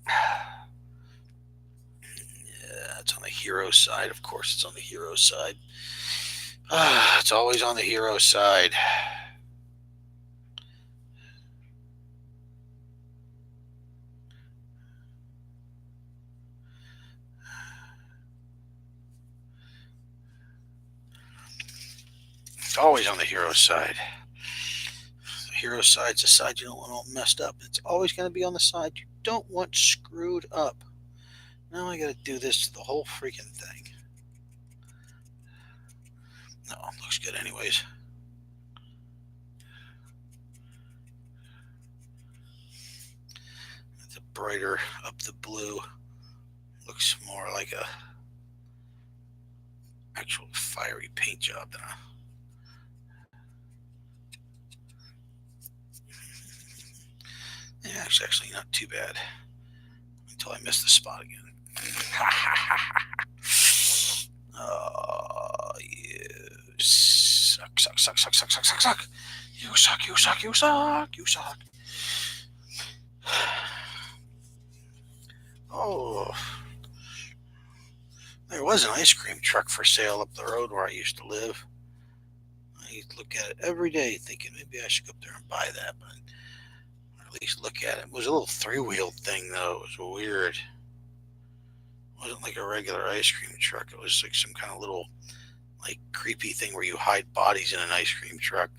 Yeah, it's on the hero side. Of course, it's on the hero side. It's always on the hero side. It's always on the hero side. The hero side's the side you don't want all messed up. It's always going to be on the side you don't want screwed up. Now I got to do this to the whole freaking thing. No, looks good anyways. The brighter up the blue looks more like a actual fiery paint job than a. Yeah, it's actually not too bad until I miss the spot again. Oh, you suck. You suck. Oh, there was an ice cream truck for sale up the road where I used to live. I used to look at it every day thinking maybe I should go up there and buy that, but at least look at it. It was a little 3-wheeled thing, though. It was weird. It wasn't like a regular ice cream truck. It was like some kind of little, like, creepy thing where you hide bodies in an ice cream truck.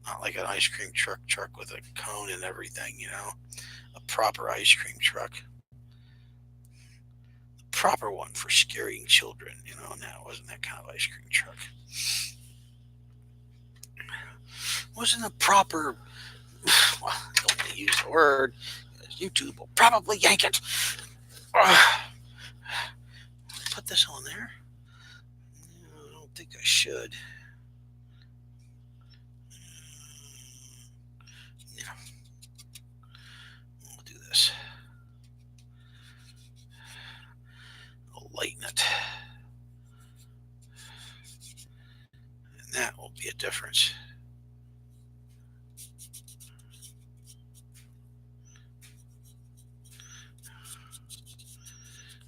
Not like an ice cream truck with a cone and everything, a proper ice cream truck. The proper one for scaring children, now it wasn't that kind of ice cream truck. It wasn't a proper, well, I don't want to use the word, YouTube will probably yank it. Put this on there? I don't think I should. Yeah. We'll do this. I'll lighten it. And that will be a difference.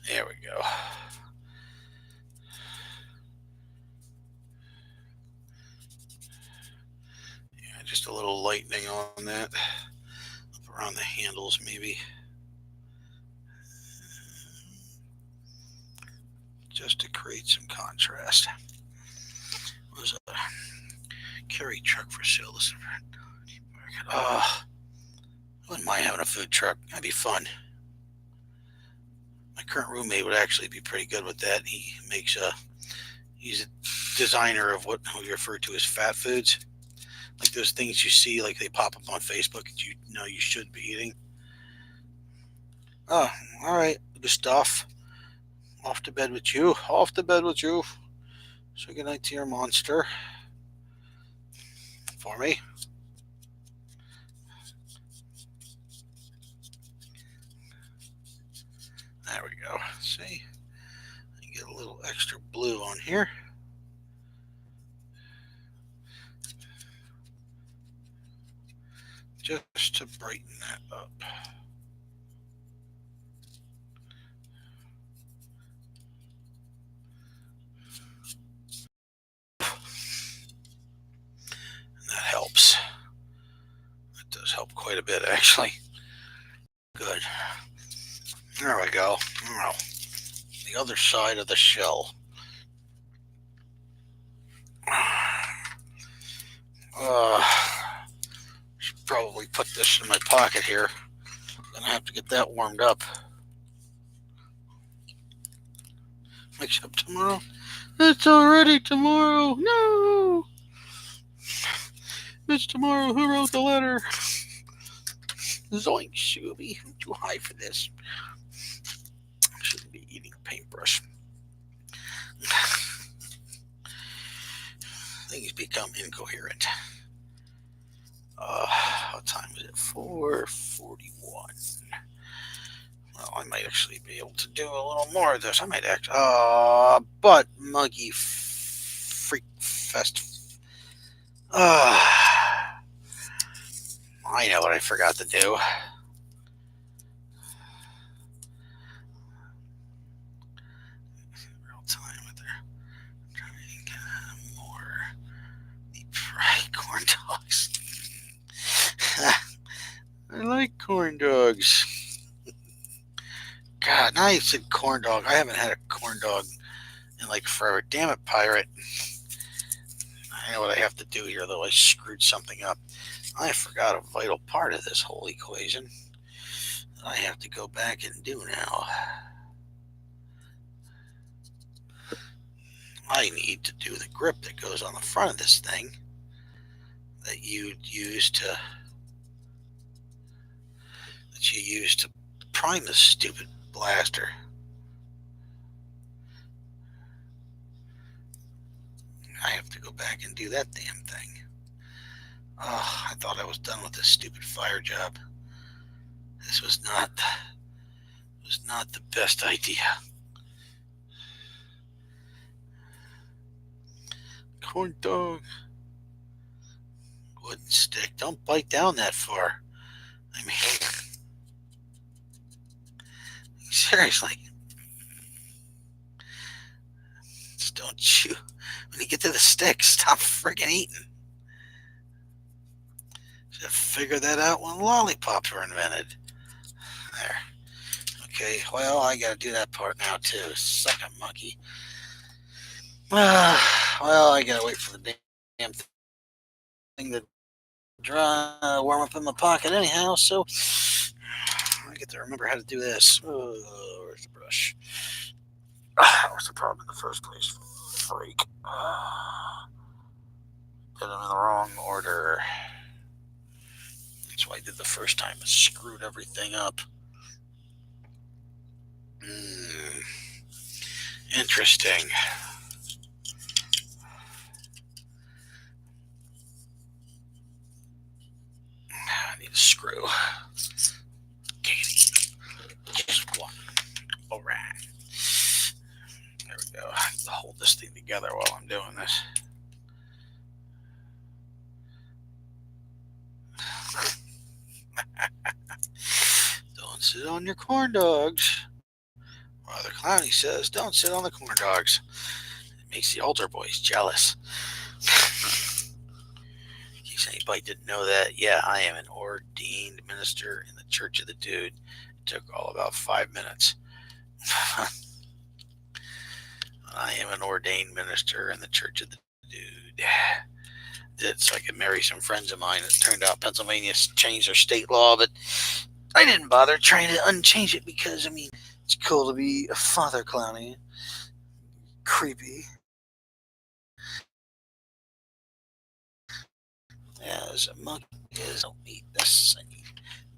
There we go. Yeah, just a little lightening on that. Up around the handles, maybe. just to create some contrast. There's a carry truck for sale. Listen, I wouldn't mind having a food truck. That'd be fun. My current roommate would actually be pretty good with that. He's a designer of what we refer to as fat foods, like those things you see, like they pop up on Facebook that you know you should be eating. Oh, all right, good stuff. Off to bed with you. Off to bed with you. So good night to your monster for me. There we go. See? I get a little extra blue on here. Just to brighten that up. And that helps. That does help quite a bit, actually. Good. There we go. Now, the other side of the shell. Should probably put this in my pocket here. Gonna have to get that warmed up. Except tomorrow. It's already tomorrow. No! It's tomorrow. Who wrote the letter? Zoink, Shooby. I'm too high for this. I shouldn't be eating a paintbrush. Things become incoherent. What time is it? 4:41. Well, I might actually be able to do a little more of this. I might but Muggy Freak Fest. I know what I forgot to do. Real time with there. Trying to get more deep fried corn dogs. I like corn dogs. God, now you said corn dog. I haven't had a corn dog in like forever. Damn it, Pirate. I know what I have to do here, though. I screwed something up. I forgot a vital part of this whole equation that I have to go back and do now. I need to do the grip that goes on the front of this thing that you use to prime this stupid blaster. I have to go back and do that damn thing. Oh, I thought I was done with this stupid fire job. This was not the best idea. Corn dog. Wooden stick. Don't bite down that far. I mean, seriously. Just don't chew. When you get to the stick, stop friggin' eating. Should have figured that out when lollipops were invented. There. Okay, well, I gotta do that part now, too. Suck it, monkey. Well, I gotta wait for the damn thing to warm up in my pocket anyhow, so I get to remember how to do this. Oh, where's the brush? What's the problem in the first place? Freak. Did them in the wrong order. That's what I did the first time. I screwed everything up. Interesting. I need a screw. Just one. All right. There we go. I have to hold this thing together while I'm doing this. Don't sit on your corn dogs. Father Clowney says, don't sit on the corn dogs. It makes the altar boys jealous. In case anybody didn't know that, yeah, I am an ordained minister in the Church of the Dude. It took all about 5 minutes. I am an ordained minister in the Church of the Dude. Did so I could marry some friends of mine. It turned out Pennsylvania changed their state law, but I didn't bother trying to unchange it because, I mean, it's cool to be a father clowny. Creepy. As a monkey is, I don't need this. I need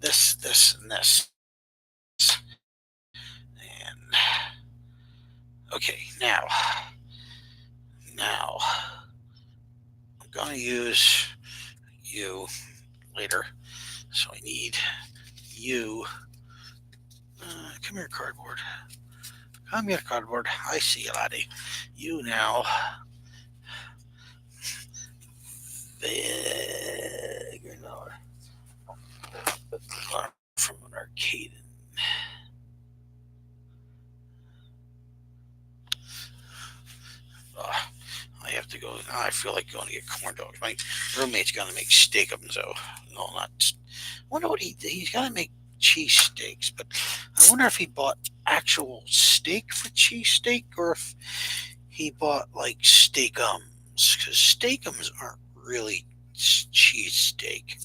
this, and this. And okay, now I'm gonna use you later. So I need you. Come here, cardboard. Come here, cardboard. I see you, laddie. You now. Vigor from an arcade. I have to go. I feel like going to get corn dogs. My roommate's gonna make steak of them, so no, not. I wonder what he's gonna make cheesesteaks, but I wonder if he bought actual steak for cheesesteak or if he bought like steakums, because steakums aren't really cheesesteak.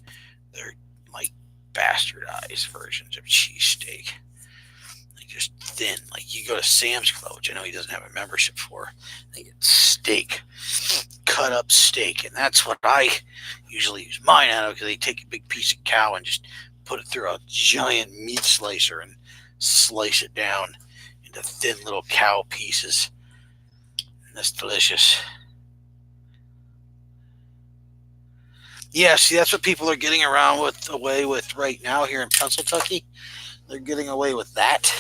They're like bastardized versions of cheesesteak. Like just thin. Like you go to Sam's Club, which I know he doesn't have a membership for. They get steak, cut up steak, and that's what I usually use mine out of because they take a big piece of cow and just put it through a giant meat slicer and slice it down into thin little cow pieces. And that's delicious. Yeah, see, that's what people are getting away with right now here in Pennsylvania. They're getting away with that.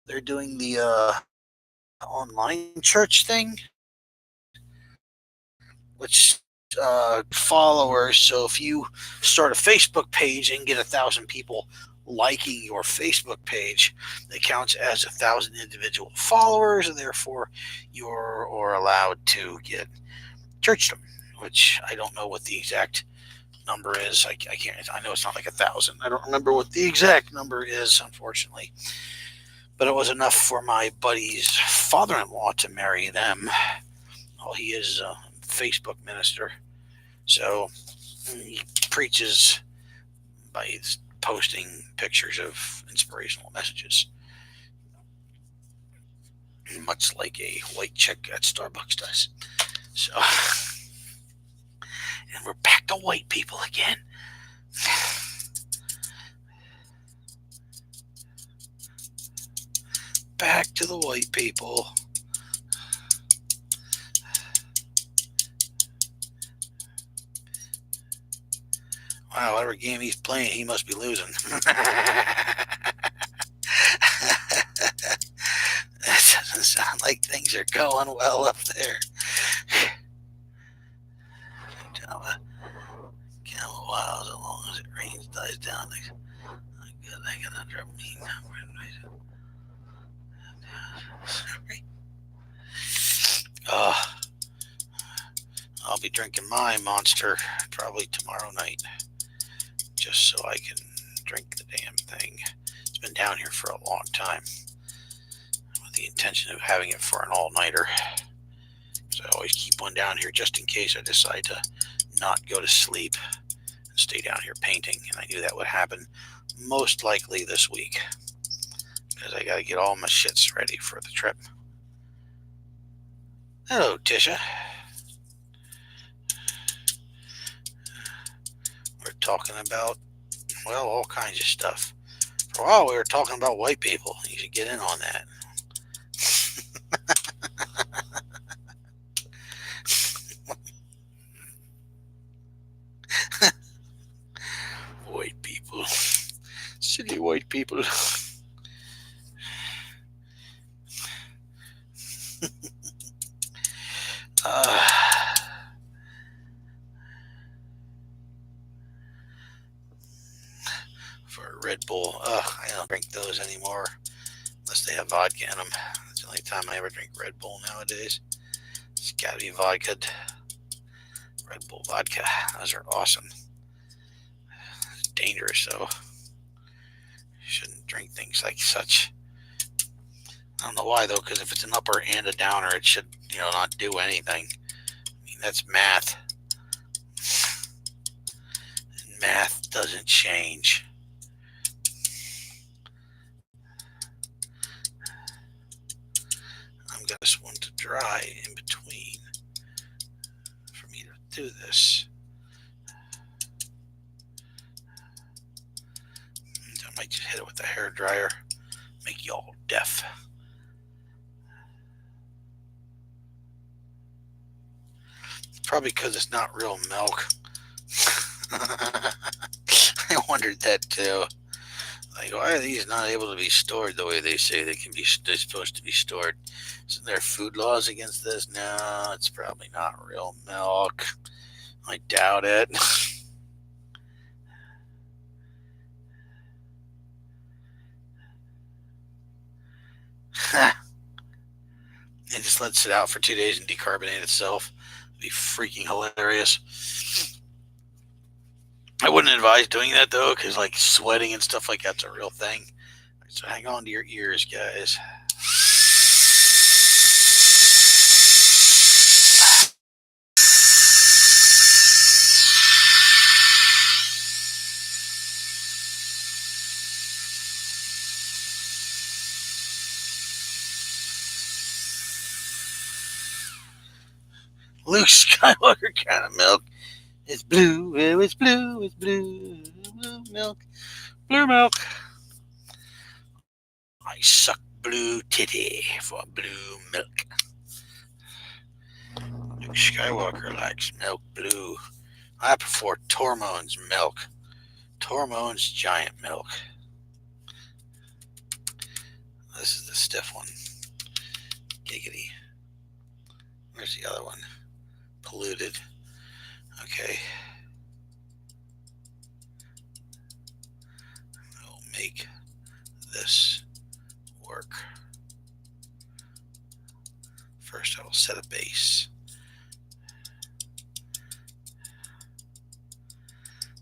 They're doing the online church thing, which followers. So if you start a Facebook page and get 1,000 people liking your Facebook page, it counts as 1,000 individual followers, and therefore you're allowed to get churchdom. Which I don't know what the exact number is. I can't. I know it's not like 1,000. I don't remember what the exact number is, unfortunately. But it was enough for my buddy's father-in-law to marry them. Well, he is a Facebook minister, so he preaches by posting pictures of inspirational messages, much like a white chick at Starbucks does. So, and we're back to white people again. Back to the white people. Wow, whatever game he's playing, he must be losing. That doesn't sound like things are going well up there. Count a while as long as it rains, dies down. I got under me. I'll be drinking my Monster probably tomorrow night, just so I can drink the damn thing. It's been down here for a long time, with the intention of having it for an all-nighter. So I always keep one down here just in case I decide to not go to sleep and stay down here painting. And I knew that would happen most likely this week, because I got to get all my shits ready for the trip. Hello, Tisha. We're talking about, well, all kinds of stuff. For a while, we were talking about white people. You should get in on that. White people. Silly white people. For Red Bull, I don't drink those anymore unless they have vodka in them. That's the only time I ever drink Red Bull nowadays. It's got to be vodka. Red Bull vodka. Those are awesome. It's dangerous, though. You shouldn't drink things like such. I don't know why though, because if it's an upper and a downer, it should, not do anything. I mean, that's math. And math doesn't change. I'm gonna just want to dry in between for me to do this. And I might just hit it with a hair dryer, make you all deaf. Probably because it's not real milk. I wondered that too. Like, why are these not able to be stored the way they say they can be? They're supposed to be stored. Isn't there food laws against this? No, it's probably not real milk. I doubt it. It just lets it out for 2 days and decarbonate itself. It'd be freaking hilarious. I wouldn't advise doing that though, because like sweating and stuff like that's a real thing. So hang on to your ears, guys. Luke Skywalker kind of milk. It's blue, it's blue, it's blue, blue milk, blue milk. I suck blue titty for blue milk. Luke Skywalker likes milk blue. I prefer Tormone's milk. Tormone's giant milk. This is the stiff one. Giggity. Where's the other one? Polluted. Okay. I'll make this work. First, I will set a base.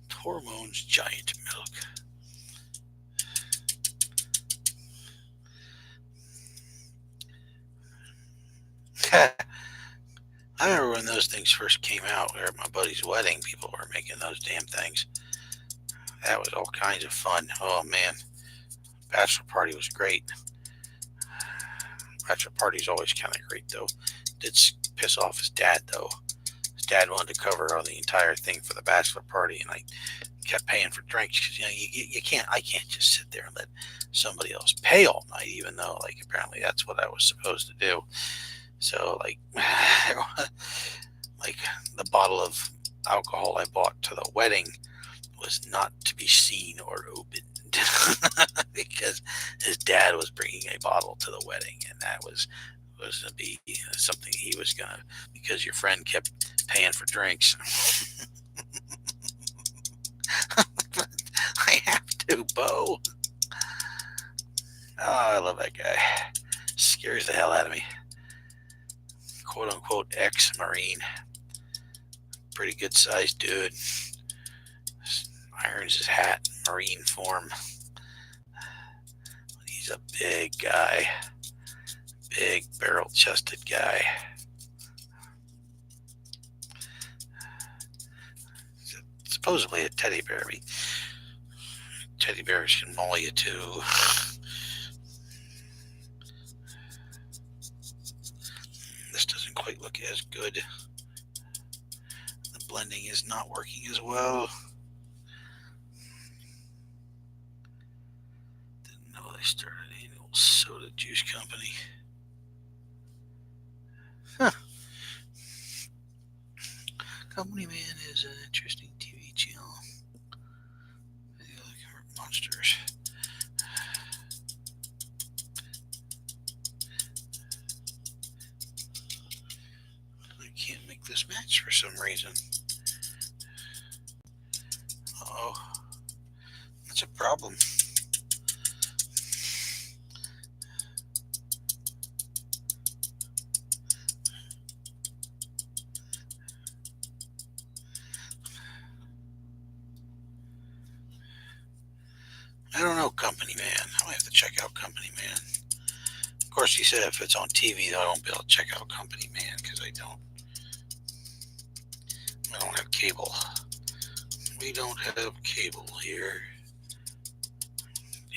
Tormone's giant milk. I remember when those things first came out. We were at my buddy's wedding. People were making those damn things. That was all kinds of fun. Oh man, bachelor party was great. Bachelor party's always kind of great though. Did piss off his dad though. His dad wanted to cover all the entire thing for the bachelor party, and I kept paying for drinks because you can't. I can't just sit there and let somebody else pay all night, even though like apparently that's what I was supposed to do. So like, like the bottle of alcohol I bought to the wedding was not to be seen or opened because his dad was bringing a bottle to the wedding, and that was going to be something he was going to, because your friend kept paying for drinks. I have to, Bo. Oh, I love that guy. Scares the hell out of me. Quote unquote ex-Marine. Pretty good sized dude. Irons his hat, Marine form. He's a big guy. Big barrel chested guy. Supposedly a teddy bear. I mean, teddy bears can maul you too. This doesn't quite look as good. The blending is not working as well. Didn't know they started an annual soda juice company. Huh. Company Man is an interesting TV channel. Monsters. I can't make this match for some reason. Oh, that's a problem. I don't know, Company Man. I might have to check out Company Man. course, he said if it's on TV, I won't be able to check out Company Man because I don't have cable. We don't have cable here.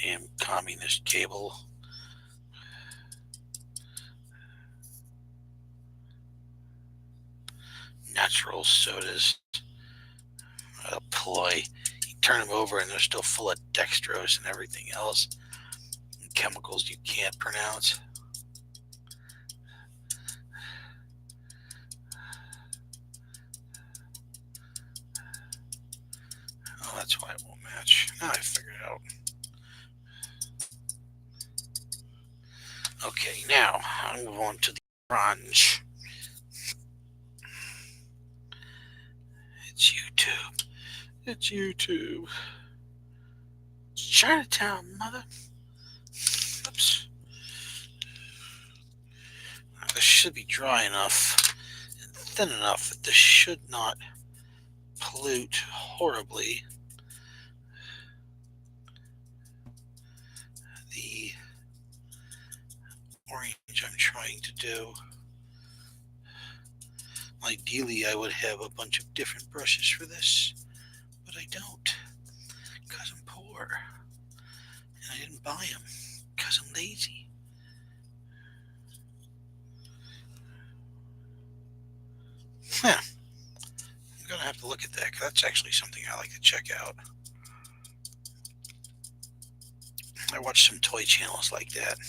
Damn communist cable. Natural sodas. A ploy. You turn them over and they're still full of dextrose and everything else. And chemicals you can't pronounce. Oh, that's why it won't match. Now I figured it out. Okay, now I'll move on to the grunge. It's YouTube. It's YouTube. It's Chinatown, mother. Oops. This should be dry enough and thin enough that this should not pollute horribly the orange I'm trying to do. Ideally, I would have a bunch of different brushes for this, but I don't, because I'm poor, and I didn't buy them, because I'm lazy. I'm going to have to look at that, because that's actually something I like to check out. I watch some toy channels like that,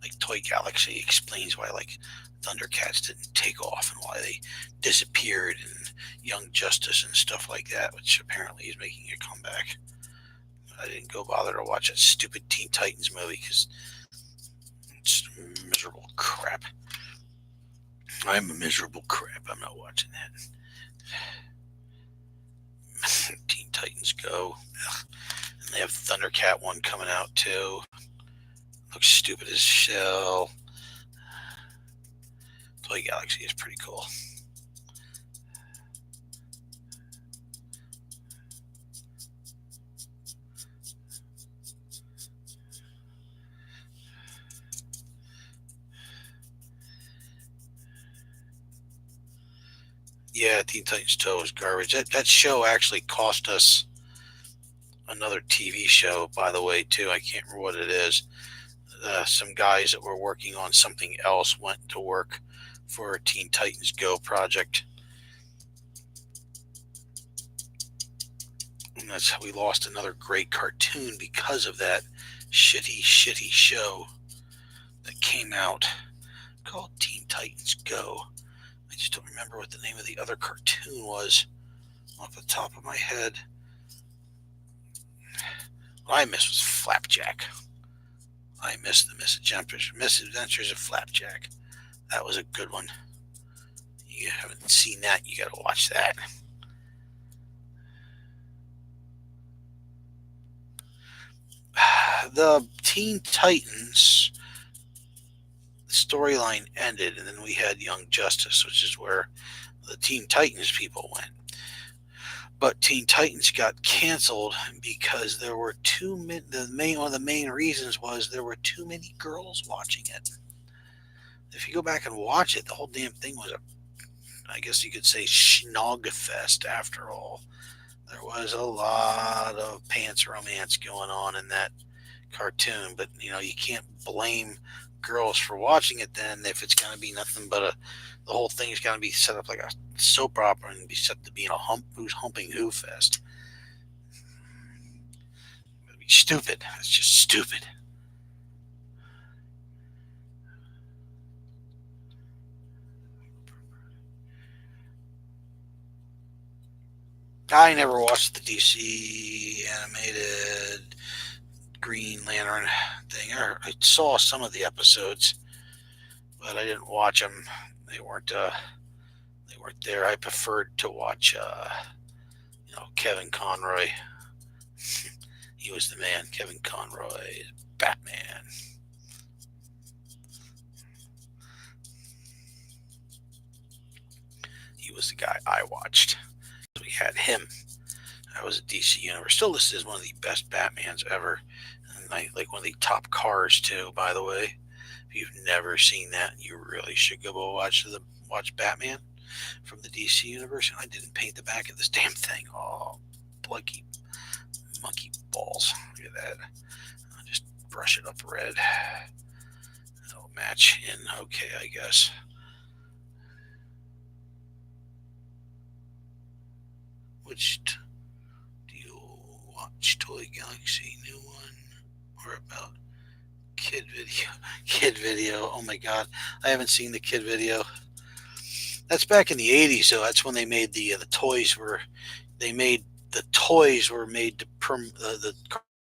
like Toy Galaxy explains why, like, Thundercats didn't take off and why they disappeared, and Young Justice and stuff like that, which apparently is making a comeback. I didn't go bother to watch that stupid Teen Titans movie because it's miserable crap. I'm a miserable crap. I'm not watching that. Teen Titans Go. Ugh. And they have Thundercat one coming out too. Looks stupid as hell. Toy Galaxy is pretty cool. Yeah, Teen Titans Go is garbage. That show actually cost us another TV show, by the way, too. I can't remember what it is. Some guys that were working on something else went to work for a Teen Titans Go project. And that's how we lost another great cartoon because of that shitty show that came out called Teen Titans Go. I just don't remember what the name of the other cartoon was off the top of my head. What I missed was Flapjack. I missed the Misadventures of Flapjack. That was a good one. You haven't seen that, you gotta watch that. The Teen Titans storyline ended, and then we had Young Justice, which is where the Teen Titans people went. But Teen Titans got canceled because there were too many. One of the main reasons was there were too many girls watching it. If you go back and watch it, the whole damn thing was I guess you could say, schnog-fest after all. There was a lot of pants romance going on in that cartoon, but you can't blame girls for watching it then if it's going to be nothing but the whole thing is going to be set up like a soap opera and be set to being a who's humping who fest. It'd be stupid. It's just stupid. I never watched the DC animated Green Lantern thing. I saw some of the episodes, but I didn't watch them. They weren't there. I preferred to watch Kevin Conroy. He was the man. Kevin Conroy, Batman. He was the guy I watched. We had him. I was a DC Universe. Still listed as one of the best Batmans ever. And like one of the top cars too, by the way. If you've never seen that, you really should go watch Batman from the DC universe. I didn't paint the back of this damn thing. Oh, plucky monkey balls. Look at that. I'll just brush it up red. That'll match in okay, I guess. Which do you watch? Toy Galaxy, new one, or about kid video? Kid video. Oh my god, I haven't seen the kid video. That's back in the '80s, so that's when they made the toys were they made the toys were made to the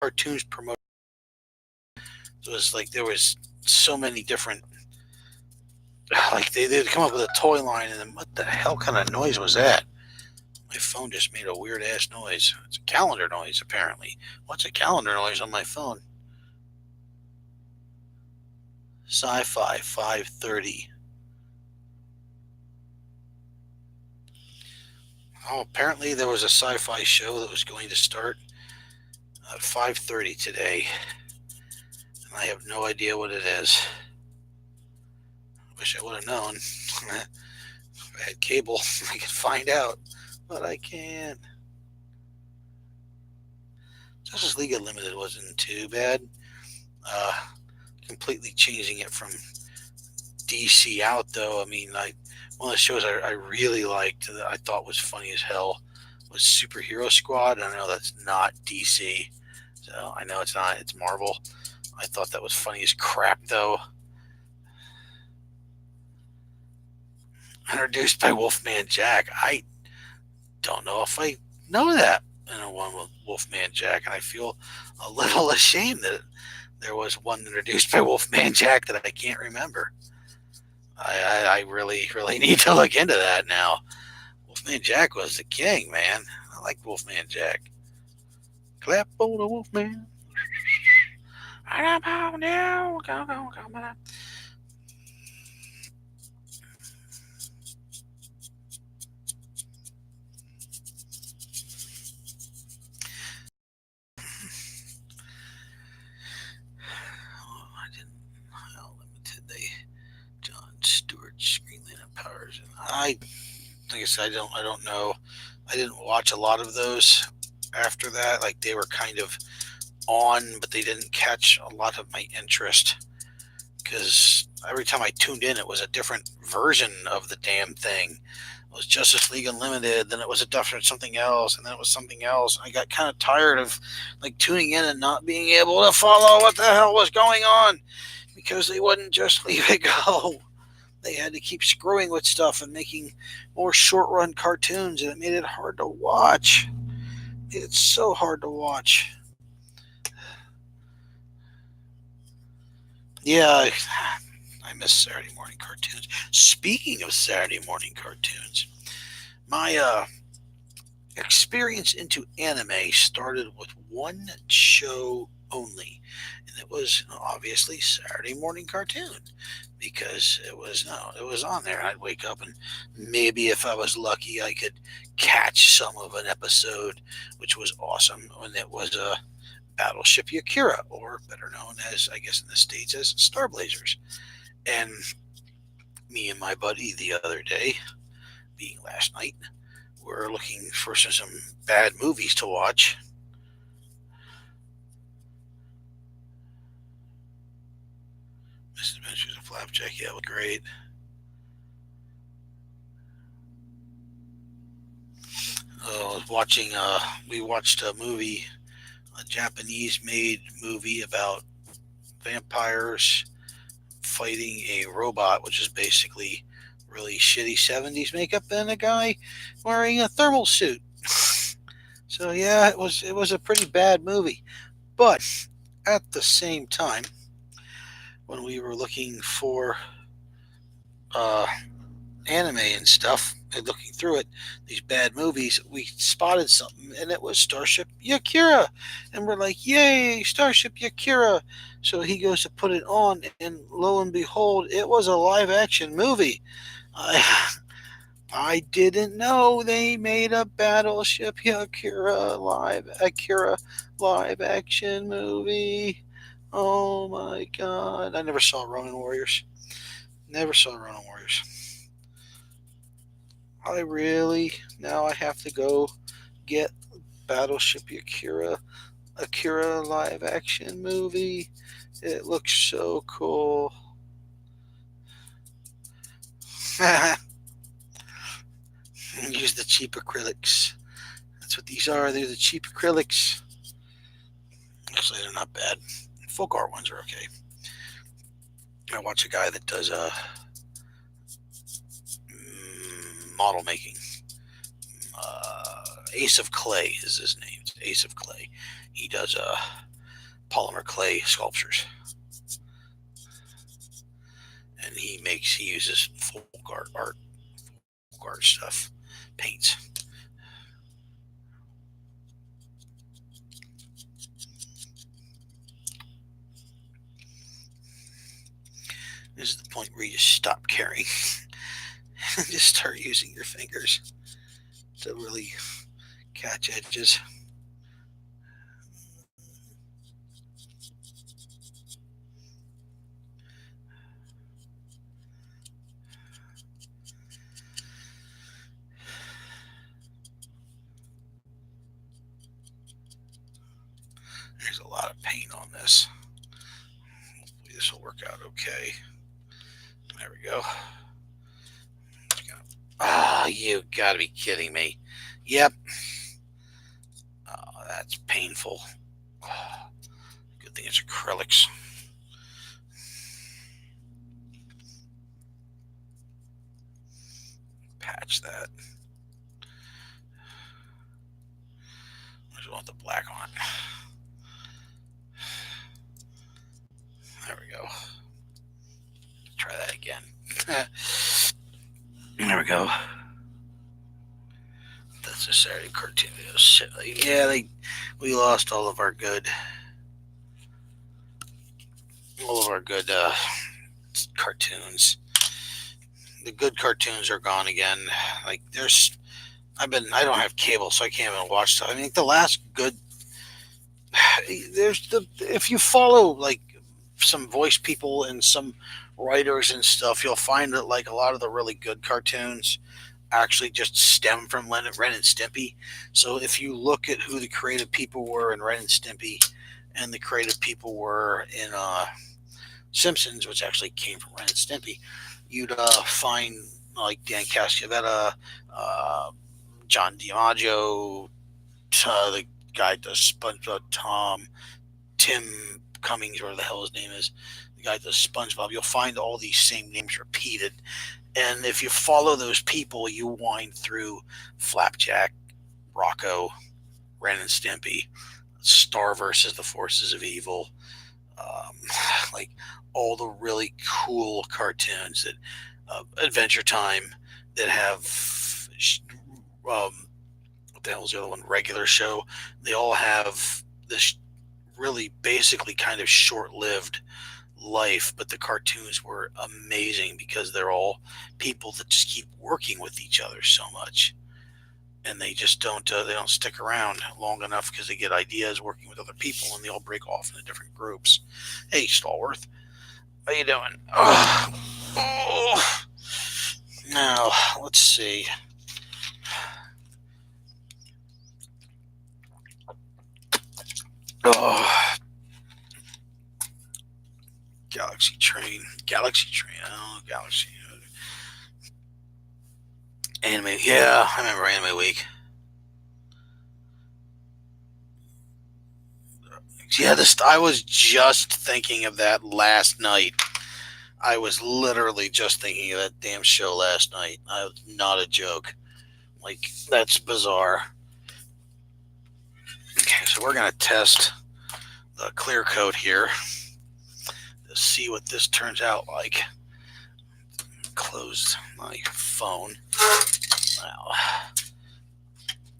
cartoons promote. It was like there was so many different, like they'd come up with a toy line, and then what the hell kind of noise was that? My phone just made a weird ass noise. It's a calendar noise apparently. What's a calendar noise on my phone? Sci-fi 5:30. Oh, apparently there was a sci-fi show that was going to start at 5:30 today, and I have no idea what it is. I wish I would have known. If I had cable, I could find out, but I can't. Justice League Unlimited wasn't too bad. Completely changing it from DC out, though. I mean, one of the shows I really liked that I thought was funny as hell was Superhero Squad. I know that's not DC, so I know it's not. It's Marvel. I thought that was funny as crap, though. Introduced by Wolfman Jack. I don't know if I know that one with Wolfman Jack, and I feel a little ashamed that there was one introduced by Wolfman Jack that I can't remember. I really, really need to look into that now. Wolfman Jack was the king, man. I like Wolfman Jack. Clap on the Wolfman. John Stewart, Greenland Powers, and like I said, I don't know. I didn't watch a lot of those after that. Like they were kind of on, but they didn't catch a lot of my interest because every time I tuned in, it was a different version of the damn thing. It was Justice League Unlimited, then it was a different something else, and then it was something else. I got kind of tired of like tuning in and not being able to follow what the hell was going on because they wouldn't just leave it go. They had to keep screwing with stuff and making more short-run cartoons, and it made it hard to watch. It made it so hard to watch. Yeah, I miss Saturday morning cartoons. Speaking of Saturday morning cartoons, my experience into anime started with one show only, and it was obviously Saturday morning cartoon because it was on there. I'd wake up and maybe if I was lucky, I could catch some of an episode, which was awesome. When it was Battleship Yakira, or better known as, I guess in the States, as Star Blazers. And me and my buddy the other day, being last night, were looking for some bad movies to watch. Misadventures of Flapjack, yeah, was great. We watched a movie, a Japanese-made movie about vampires fighting a robot, which is basically really shitty 70s makeup and a guy wearing a thermal suit. So yeah, it was a pretty bad movie. But at the same time, when we were looking for anime and stuff and looking through it, these bad movies, we spotted something, and it was Starship Yakira, and we're like, yay, Starship Yakira. So he goes to put it on, and lo and behold, it was a live action movie. I didn't know they made a Battleship Yakira live action movie. Oh my god. I never saw Ronin Warriors. Never saw Ronin Warriors. I really now I have to go get Battleship Akira live action movie. It looks so cool. Use the cheap acrylics. That's what these are. They're the cheap acrylics. Actually, they're not bad. Folk art ones are okay. I watch a guy that does model making. Ace of Clay is his name. It's Ace of Clay. He does polymer clay sculptures, and he uses folk art stuff, paints. This is the point where you just stop caring and just start using your fingers to really catch edges. There's a lot of paint on this. Hopefully this will work out okay. There we go. Ah, you gotta be kidding me. Yep. Oh, that's painful. Good thing it's acrylics. Patch that. I just want the black on it. There we go. Try that again. There we go. That's a Saturday cartoon. Yeah, we lost all of our good cartoons. The good cartoons are gone again. Like I don't have cable, so I can't even watch stuff. I mean, the last good if you follow like some voice people and some writers and stuff, you'll find that like a lot of the really good cartoons actually just stem from Ren and Stimpy. So if you look at who the creative people were in Ren and Stimpy and the creative people were in Simpsons, which actually came from Ren and Stimpy, you'd find like Dan Cascavetta, uh, John DiMaggio, the guy does SpongeBob, Tim Cummings, whatever the hell his name is, the guy does SpongeBob. You'll find all these same names repeated, and if you follow those people, you wind through Flapjack, Rocco, Ren and Stimpy, Star versus the Forces of Evil, um, like all the really cool cartoons that Adventure Time that have what the hell is the other one? Regular Show. They all have this really basically kind of short-lived life, but the cartoons were amazing because they're all people that just keep working with each other so much, and they don't stick around long enough because they get ideas working with other people, and they all break off into different groups. Hey, Stallworth, how you doing? Oh. Now let's see. Oh, Galaxy Train. Oh, Galaxy Anime. Yeah, I remember Anime Week. Yeah, I was just thinking of that last night. I was literally just thinking of that damn show last night. Not a joke. Like, that's bizarre. Okay, so we're gonna test the clear coat here to see what this turns out like. Close my phone. Now,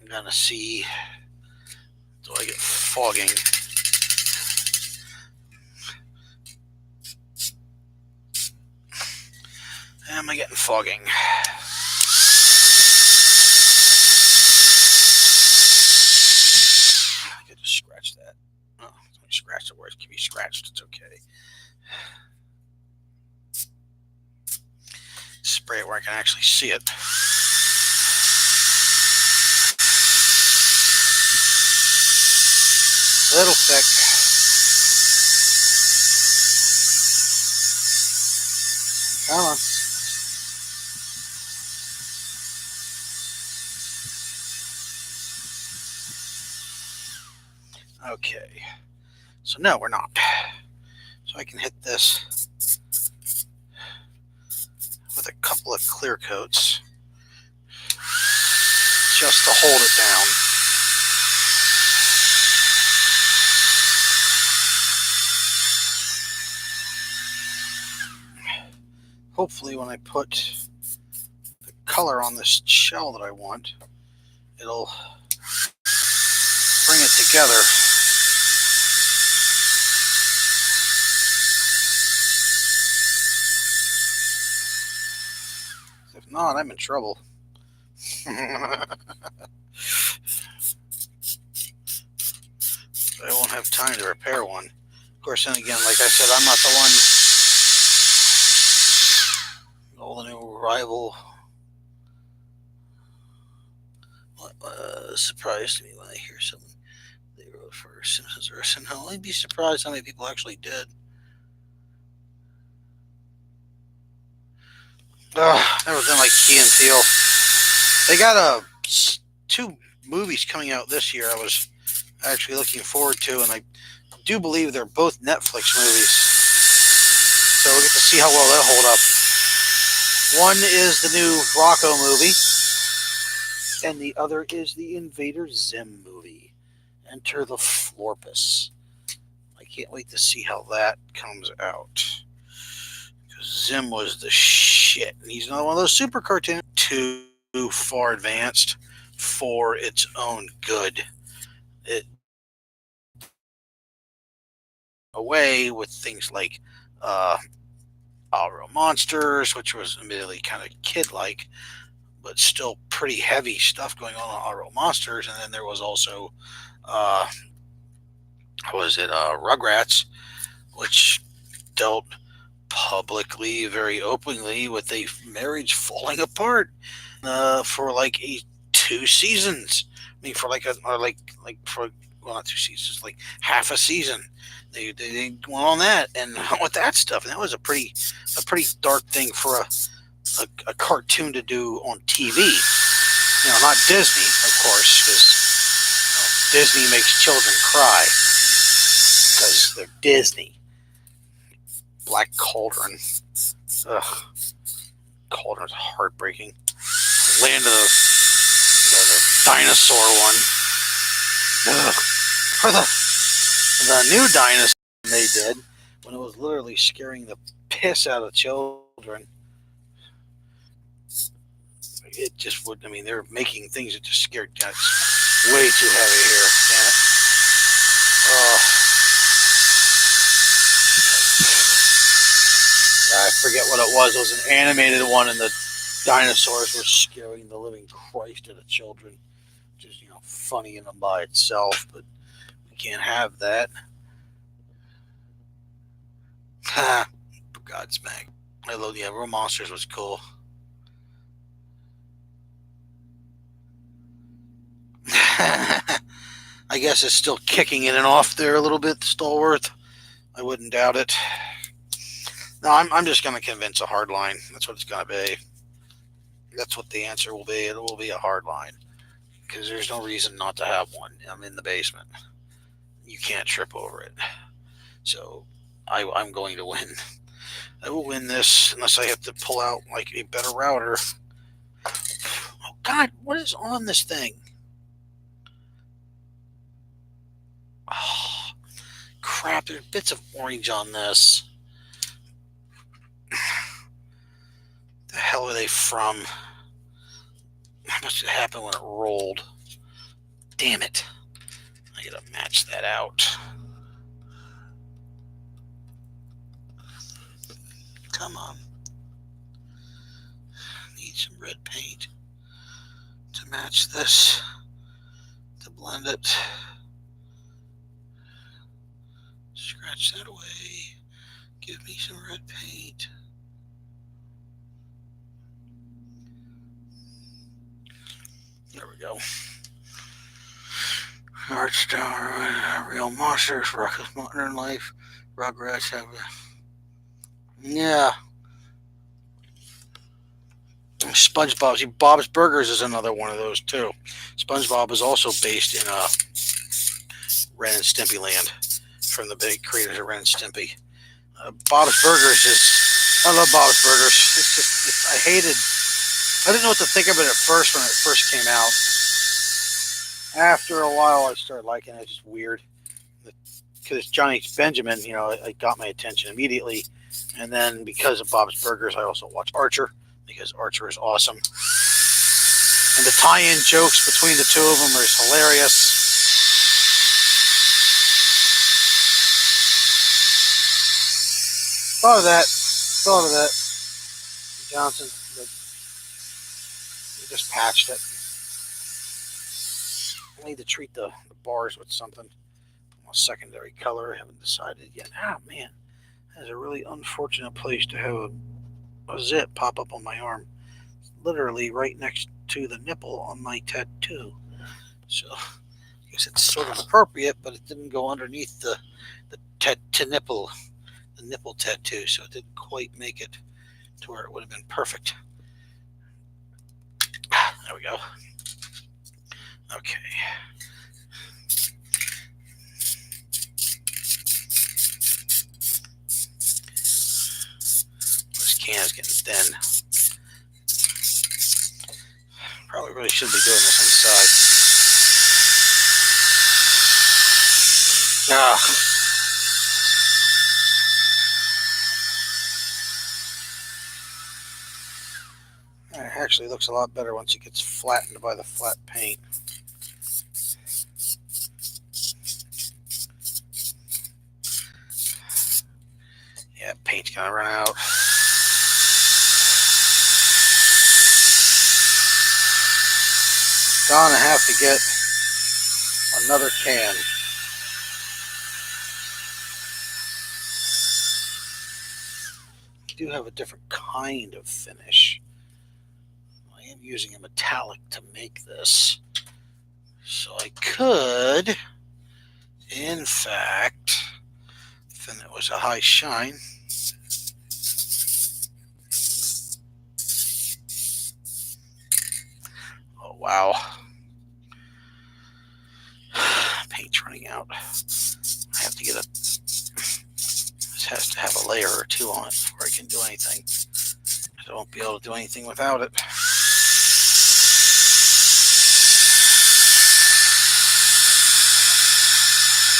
I'm gonna see. Do I get fogging? Am I getting fogging? I could just scratch that. Oh, scratch it where it can be scratched. It's okay. Spray it where I can actually see it. A little thick. Come on. Okay. So no, we're not. So I can hit this with a couple of clear coats just to hold it down. Hopefully when I put the color on this shell that I want, it'll bring it together. If not, I'm in trouble. I won't have time to repair one. Of course, then again, like I said, I'm not the one. All the new arrival surprised me when I hear something they wrote for Simpsons or SNL. I'd be surprised how many people actually did. Never been like Key and Peele. They got 2 movies coming out this year I was actually looking forward to, and I do believe they're both Netflix movies. So we'll get to see how well they'll hold up. One is the new Rocco movie, and the other is the Invader Zim movie, Enter the Florpus. I can't wait to see how that comes out. Because Zim was the shit, and he's not one of those super cartoons too far advanced for its own good. It away with things like All Monsters, which was admittedly kind of kid-like, but still pretty heavy stuff going on All Monsters. And then there was also Rugrats, which dealt publicly, very openly, with a marriage falling apart for like 2 seasons. I mean, for not 2 seasons, like half a season. They went on that and with that stuff, and that was a pretty dark thing for a cartoon to do on TV. Not Disney, of course, because Disney makes children cry because they're Disney. Black Cauldron. Ugh. Cauldron's heartbreaking. Land of the dinosaur one. Ugh. For the new dinosaur they did, when it was literally scaring the piss out of children. It just would, they're making things that just scared guys. Way too heavy here. Damn it. I forget what it was. It was an animated one, and the dinosaurs were scaring the living Christ out of children. Just, funny in and by itself, but we can't have that. Ha! For God's sake. I love Real Monsters was cool. I guess it's still kicking in and off there a little bit, Stallworth. I wouldn't doubt it. No, I'm just going to convince a hard line. That's what it's going to be. That's what the answer will be. It will be a hard line. Because there's no reason not to have one. I'm in the basement. You can't trip over it. So I'm going to win. I will win this unless I have to pull out like a better router. Oh God, what is on this thing? Oh, crap, there's bits of orange on this. The hell are they from? How much did it happen when it rolled? Damn it. I gotta match that out. Come on. Need some red paint to match this, to blend it. Scratch that away. Give me some red paint. There we go. Art Star, Real Monsters, Ruckus Modern Life, Rugrats have yeah. SpongeBob. See, Bob's Burgers is another one of those too. SpongeBob is also based in Ren and Stimpy Land from the big creators of Ren and Stimpy. Bob's Burgers is. I love Bob's Burgers. I hated. I didn't know what to think of it at first when it first came out. After a while, I started liking it. It's just weird. Because it's Johnny Benjamin, it got my attention immediately. And then because of Bob's Burgers, I also watched Archer, because Archer is awesome. And the tie-in jokes between the two of them are hilarious. Thought of that. Johnson, but he just patched it. I need to treat the bars with something. A secondary color. I haven't decided yet. Ah, man. That's a really unfortunate place to have a zip pop up on my arm. Literally right next to the nipple on my tattoo. So I guess it's sort of appropriate, but it didn't go underneath the nipple, the nipple tattoo, so it didn't quite make it to where it would have been perfect. There we go. Okay. This can is getting thin. Probably really should be doing this inside. It actually looks a lot better once it gets flattened by the flat paint. Yeah, paint's gonna run out. Gonna have to get another can. I do have a different kind of finish. I am using a metallic to make this. So I could, in fact, if it was a high shine, oh wow, paint's running out. I have to get this has to have a layer or two on it before I can do anything. I won't be able to do anything without it.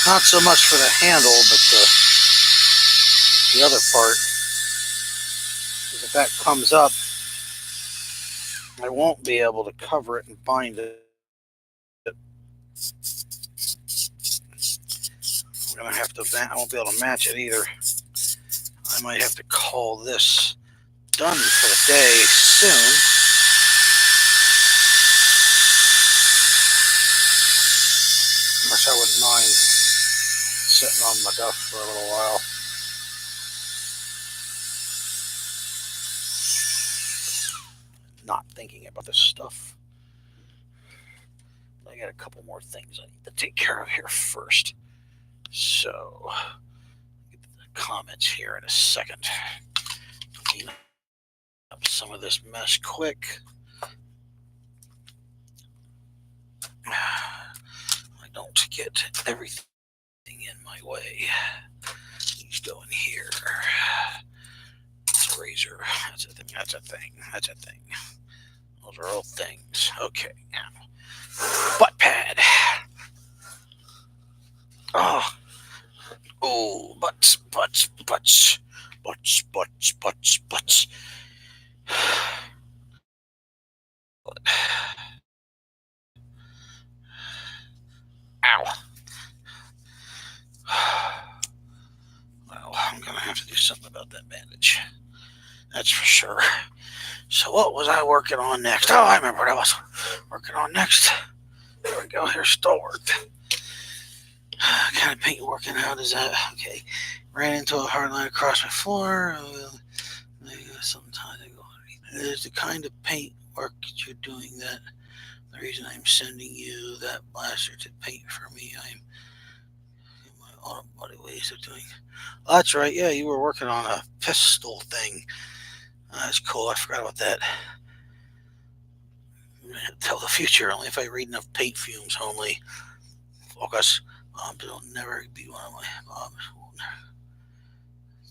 Not so much for the handle, but the other part. Because if that comes up, I won't be able to cover it and bind it. I'm going to have to, I won't be able to match it either. I might have to call this done for the day soon. Of course, I wouldn't mind sitting on my duff for a little while. Not thinking about this stuff. I got a couple more things I need to take care of here first. So, get the comments here in a second. Clean up some of this mess quick. I don't get everything in my way. These go in here. It's a razor. That's a thing. That's a thing. That's a thing. Those are all things. Okay. Now, butt pad. Oh, butts. Ow. Well, I'm going to have to do something about that bandage. That's for sure. So what was I working on next? Oh, I remember what I was working on next. There we go. Here's Stalwart. Kind of paint working out is that? Okay. Ran into a hard line across my floor. Sometimes I go underneath. There's the kind of paint work you're doing that The reason I'm sending you that blaster to paint for me, I'm in my auto body ways of doing. Oh, that's right. Yeah, you were working on a pistol thing. That's cool. I forgot about that. Tell the future only if I read enough paint fumes only. Focus. Bombs will never be one of my bombs.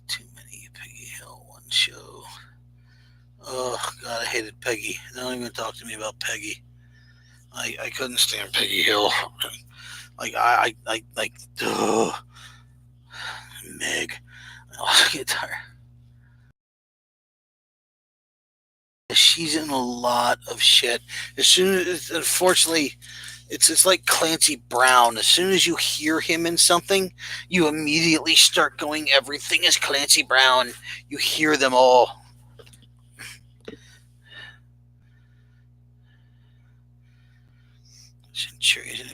Too many Peggy Hill one show. Oh God, I hated Peggy. Don't even talk to me about Peggy. I couldn't stand Peggy Hill. Like ugh, Meg. I also get tired. She's in a lot of shit. As soon as, unfortunately, it's like Clancy Brown. As soon as you hear him in something, you immediately start going, everything is Clancy Brown. You hear them all.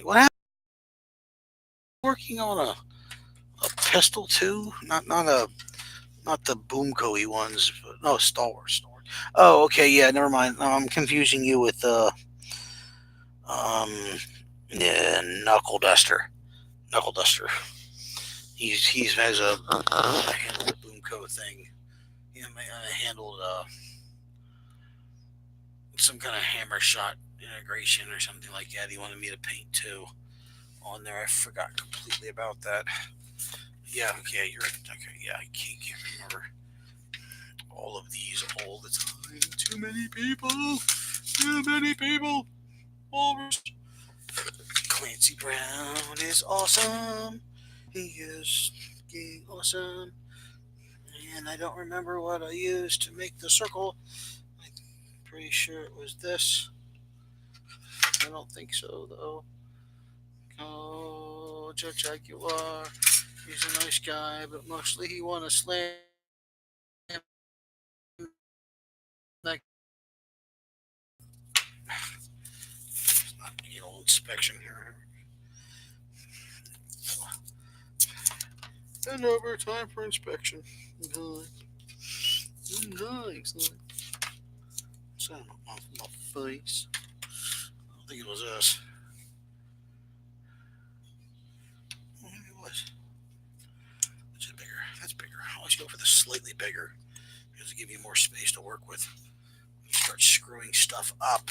What happened? Working on a pistol too? Not the Boomco ones, but no, Star Wars. Star Wars. Oh, okay, yeah, never mind. I'm confusing you with um yeah, Knuckle Duster. Knuckle Duster. He's has a handled the Boomco thing. He handled some kind of hammer shot integration or something like that. He wanted me to paint too on there. I forgot completely about that. Yeah, okay, you're right. Okay, yeah, I can't remember all of these all the time. Too many people. Too many people. Always. Clancy Brown is awesome. He is awesome. And I don't remember what I used to make the circle. I'm pretty sure it was this. I don't think so though. Oh, Judge Jaguar. He's a nice guy, but mostly he want to slam that inspection here. And over time for inspection. Nice. So my face. I don't think it was us. Maybe it was. Which is bigger? That's bigger. I always go for the slightly bigger because it gives you more space to work with. You start screwing stuff up.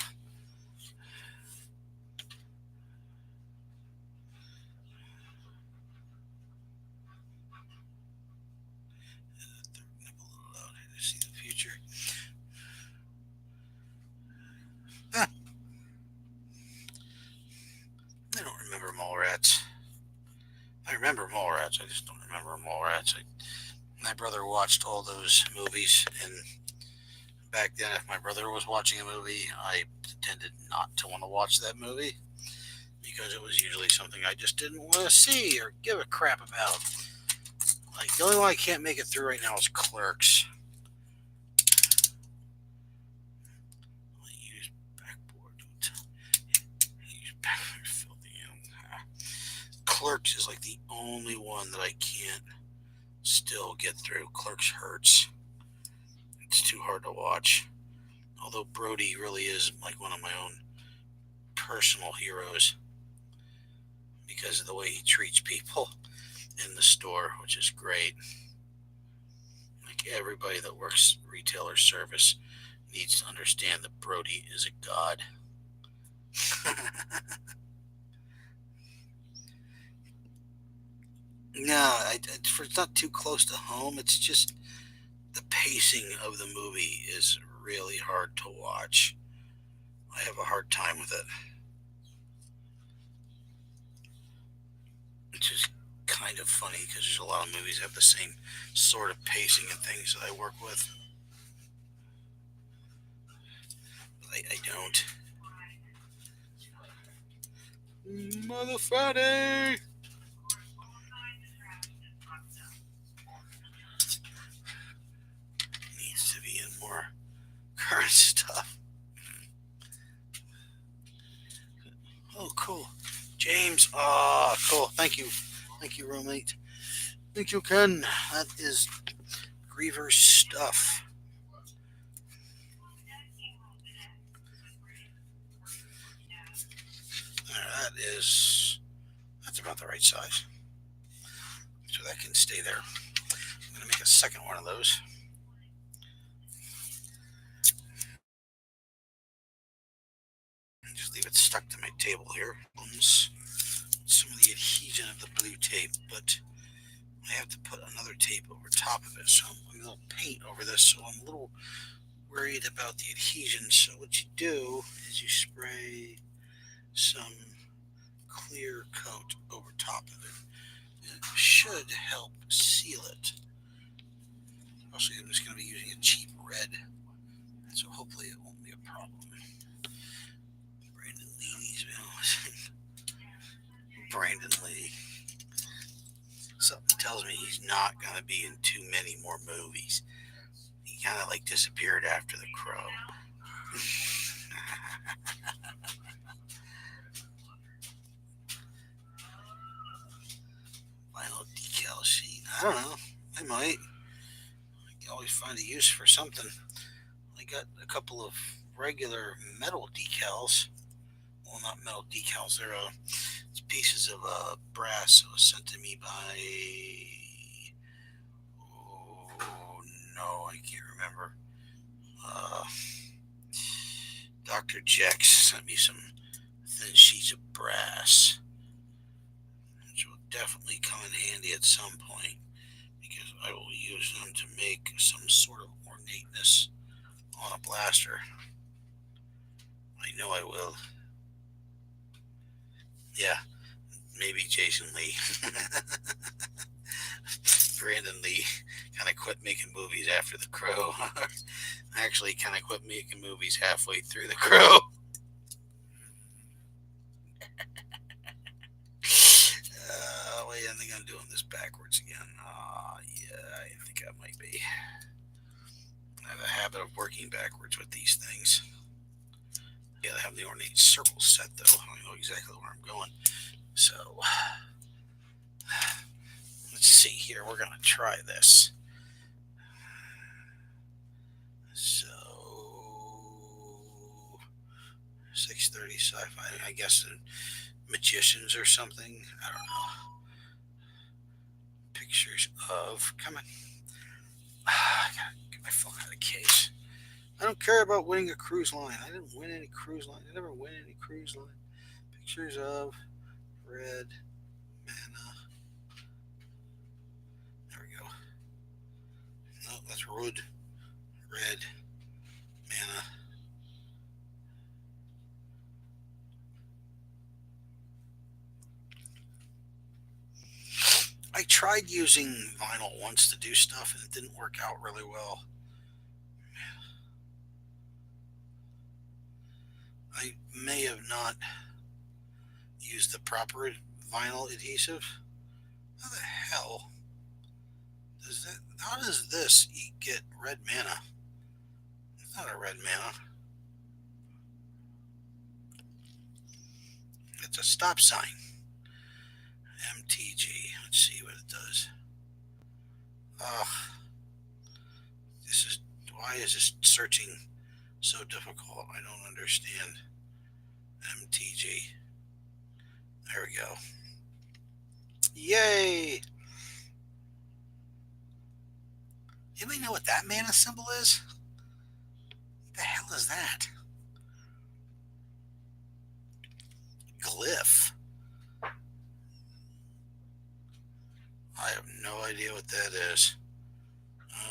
See the future. Ah, I don't remember Mallrats. I remember Mallrats. I just don't remember Mallrats. My brother watched all those movies, and back then, if my brother was watching a movie, I tended not to want to watch that movie because it was usually something I just didn't want to see or give a crap about. Like the only one I can't make it through right now is Clerks. I use backboard. Use backboard filthy. Clerks is like the only one that I can't still get through. Clerks hurts. It's too hard to watch. Although Brody really is like one of my own personal heroes because of the way he treats people in the store, which is great. Like everybody that works retail or service needs to understand that Brody is a god. No, it's not too close to home. It's just the pacing of the movie is really hard to watch. I have a hard time with it. It's just kind of funny because there's a lot of movies that have the same sort of pacing and things that I work with. But I don't. Mother Friday! Needs to be in more current stuff. Oh, cool. James, cool. Thank you. Thank you, roommate. Thank you, Ken. That is Griever's stuff. that's about the right size. So that can stay there. I'm going to make a second one of those. And just leave it stuck to my table here. Some of the adhesion of the blue tape, but I have to put another tape over top of it. So I'm going to paint over this, so I'm a little worried about the adhesion. So what you do is you spray some clear coat over top of it. It should help seal it. Also, I'm just going to be using a cheap red, so hopefully it won't be a problem. Brandon Lee's Brandon Lee. Something tells me he's not going to be in too many more movies. He kind of like disappeared after The Crow. Vinyl decal sheet. I don't know. I might. I can always find a use for something. I got a couple of regular metal decals. Well, not metal decals. They're pieces of brass. It was sent to me by. Oh no, I can't remember. Dr. Jex sent me some thin sheets of brass, which will definitely come in handy at some point because I will use them to make some sort of ornateness on a blaster. I know I will. Yeah, maybe Jason Lee. Brandon Lee kind of quit making movies after The Crow. Actually, kind of quit making movies halfway through The Crow. Wait, I think I'm doing this backwards again. Yeah, I think I might be. I have a habit of working backwards with these things. Yeah, I have the ornate circle set though. I know exactly where I'm going. So, let's see here. We're going to try this. So, 6:30 sci-fi. I guess magicians or something. I don't know. Pictures of. Come on. I gotta get my phone out of the case. I don't care about winning a cruise line. I didn't win any cruise line. I never win any cruise line. Pictures of red mana. There we go. No, that's wood. Red mana. I tried using vinyl once to do stuff and it didn't work out really well. I may have not used the proper vinyl adhesive. How the hell does that? How does this get red mana? It's not a red mana. It's a stop sign. MTG. Let's see what it does. Ugh. Why is this searching so difficult? I don't understand. MTG. There we go. Yay! Anybody know what that mana symbol is? What the hell is that? Glyph. I have no idea what that is.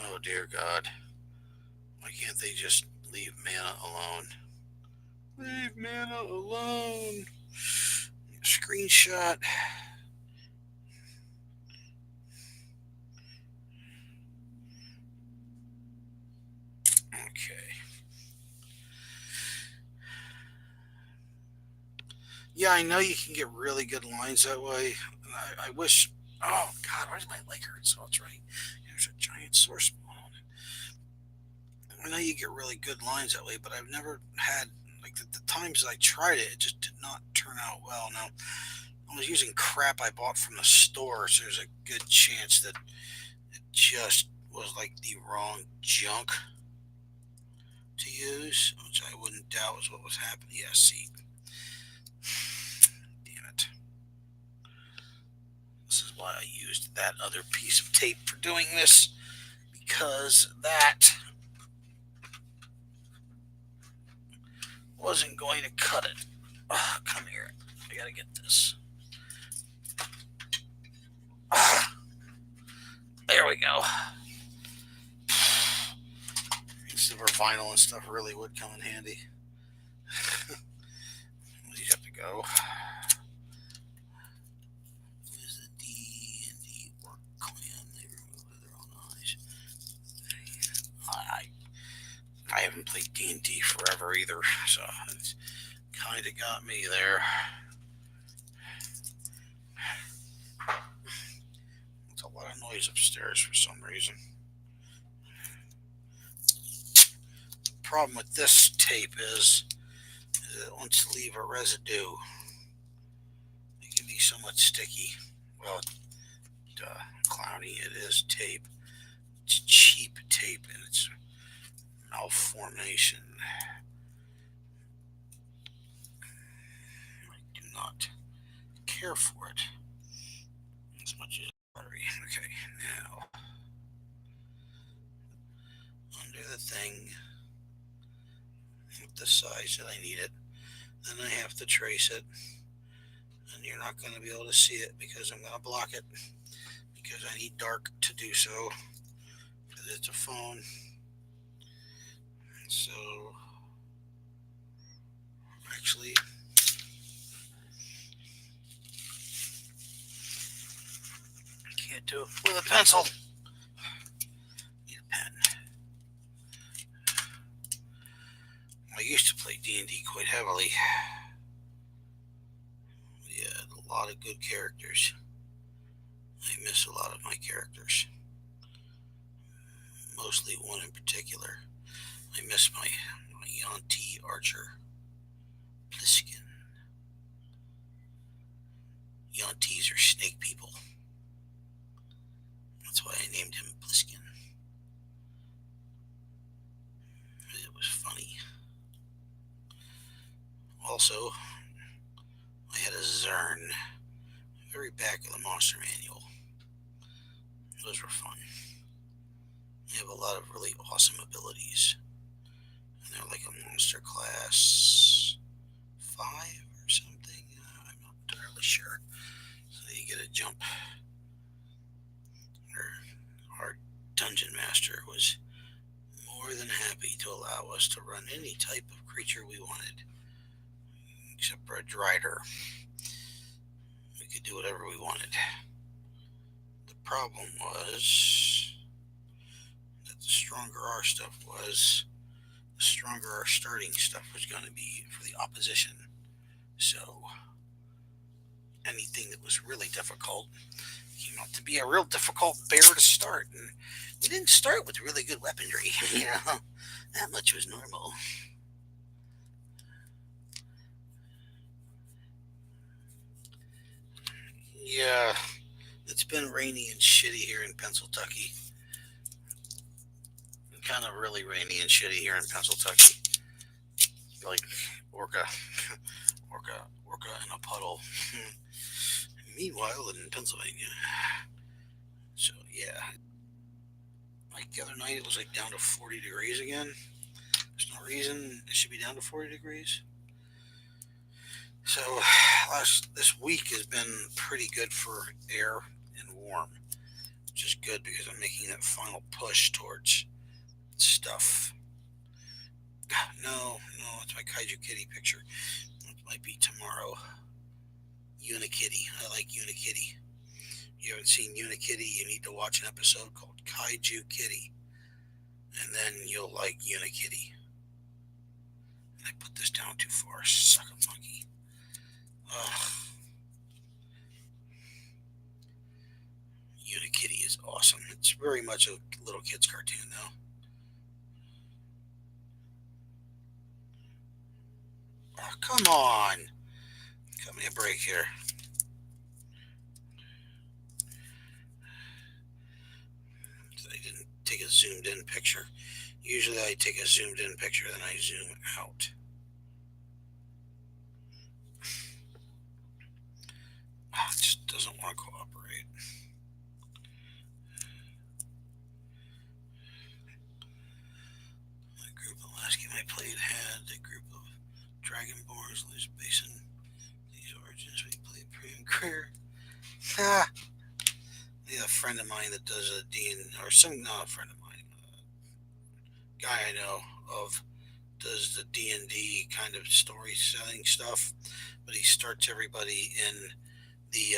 Oh dear God. Why can't they just leave mana alone? Leave mana alone. Screenshot. Okay. Yeah, I know you can get really good lines that way. I wish. Oh God, why does my leg hurt? So it's right. There's a giant sore spot on it. I know you get really good lines that way, but I've never had like the times I tried it, it just did not turn out well. Now I was using crap I bought from the store, so there's a good chance that it just was like the wrong junk to use, which I wouldn't doubt was what was happening. Yeah, see. Damn why I used that other piece of tape for doing this, because that wasn't going to cut it. Come here. I gotta get this. There we go. Silver vinyl and stuff really would come in handy. You have to go. Is the D&D work clan? They removed their own eyes. I haven't played D&D forever either, so it's kind of got me there. It's a lot of noise upstairs for some reason. The problem with this tape is it wants to leave a residue. It can be somewhat sticky. Well, clowny, it is tape. It's cheap tape and it's malformation. I do not care for it as much as battery. Okay, now under the thing with the size that I need it, then I have to trace it, and you're not going to be able to see it because I'm going to block it because I need dark to do so because it's a phone. So actually, I can't do it with a pencil. Need a pen. I used to play D&D quite heavily. We had a lot of good characters. I miss a lot of my characters. Mostly one in particular. I miss my Yuan-ti archer, Pliskin. Yuan-tis are snake people. That's why I named him Pliskin. It was funny. Also, I had a Zern, very back of the monster manual. Those were fun. They have a lot of really awesome abilities. And they're like a monster class 5 or something. I'm not entirely sure. So you get a jump. Our dungeon master was more than happy to allow us to run any type of creature we wanted, except for a Drider. We could do whatever we wanted. The problem was that the stronger our stuff was, the stronger our starting stuff was going to be for the opposition. So anything that was really difficult came out to be a real difficult bear to start. And we didn't start with really good weaponry. That much was normal. Yeah, it's been rainy and shitty here in Pennsylvania. Kind of really rainy and shitty here in Pennsylvania. Like orca in a puddle. Meanwhile, in Pennsylvania. So yeah, like the other night, it was like down to 40 degrees again. There's no reason it should be down to 40 degrees. So this week has been pretty good for air and warm, which is good because I'm making that final push towards stuff. No, it's my Kaiju Kitty picture. It might be tomorrow. Unikitty. I like Unikitty. You haven't seen Unikitty, you need to watch an episode called Kaiju Kitty. And then you'll like Unikitty. And I put this down too far. Suck a monkey. Ugh. Unikitty is awesome. It's very much a little kid's cartoon, though. Oh, come on. Cut me a break here. I didn't take a zoomed in picture. Usually I take a zoomed in picture, then I zoom out. It just doesn't want to cooperate. I played had a group of Dragonborns lives based on these origins. We played Premium Career. Ah, yeah, a friend of mine that does a D and or some not a friend of mine, guy I know of does the D&D kind of story selling stuff, but he starts everybody the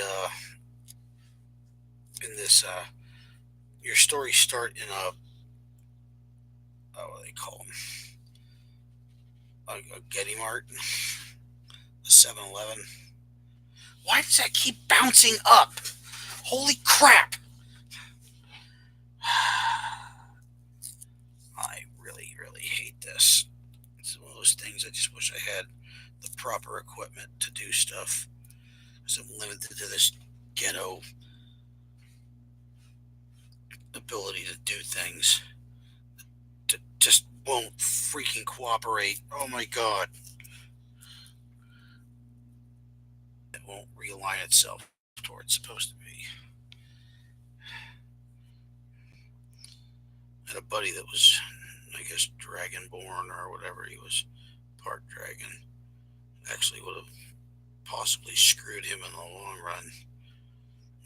in this your stories start in what do they call them, a Getty Mart, a 7-Eleven. Why does that keep bouncing up? Holy crap! I really, really hate this. It's one of those things I just wish I had the proper equipment to do stuff. Because I'm limited to this ghetto ability to do things. Just won't freaking cooperate. Oh my god. It won't realign itself to where it's supposed to be. I had a buddy that was, I guess, Dragonborn or whatever. He was part dragon. Actually would have possibly screwed him in the long run.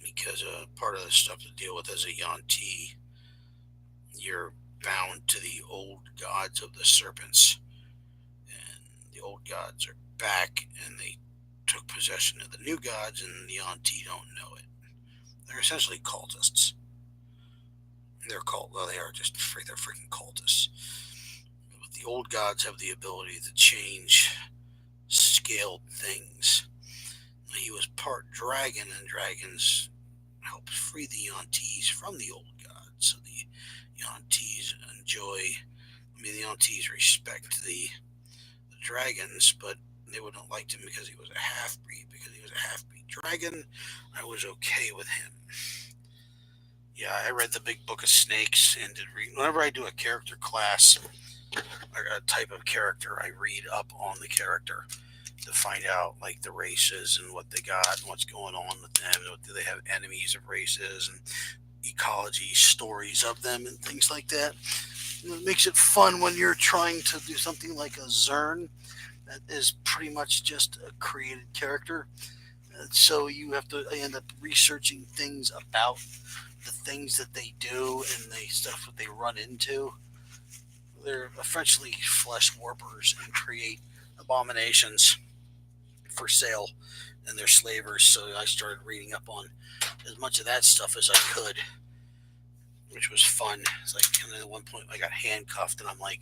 Because part of the stuff to deal with as a Yuan-ti, you're bound to the old gods of the serpents. And the old gods are back, and they took possession of the new gods, and the Yuan-ti don't know it. They're essentially cultists. They're well, they are just they're freaking cultists. But the old gods have the ability to change scaled things. He was part dragon, and dragons help free the Yuan-tis from the old gods. So the Yuan-tis the Yuan-tis respect the dragons, but they wouldn't like him because he was a half-breed. Because he was a half-breed dragon, I was okay with him. Yeah, I read the Big Book of Snakes and did read. Whenever I do a character class or a type of character, I read up on the character to find out like the races and what they got and what's going on with them. Do they have enemies of races and ecology stories of them and things like that. And it makes it fun when you're trying to do something like a Zern that is pretty much just a created character. So you have to end up researching things about the things that they do and the stuff that they run into. They're essentially flesh warpers and create abominations for sale, and they're slavers. So I started reading up on as much of that stuff as I could, which was fun. It's like, and then at one point I got handcuffed, and I'm like,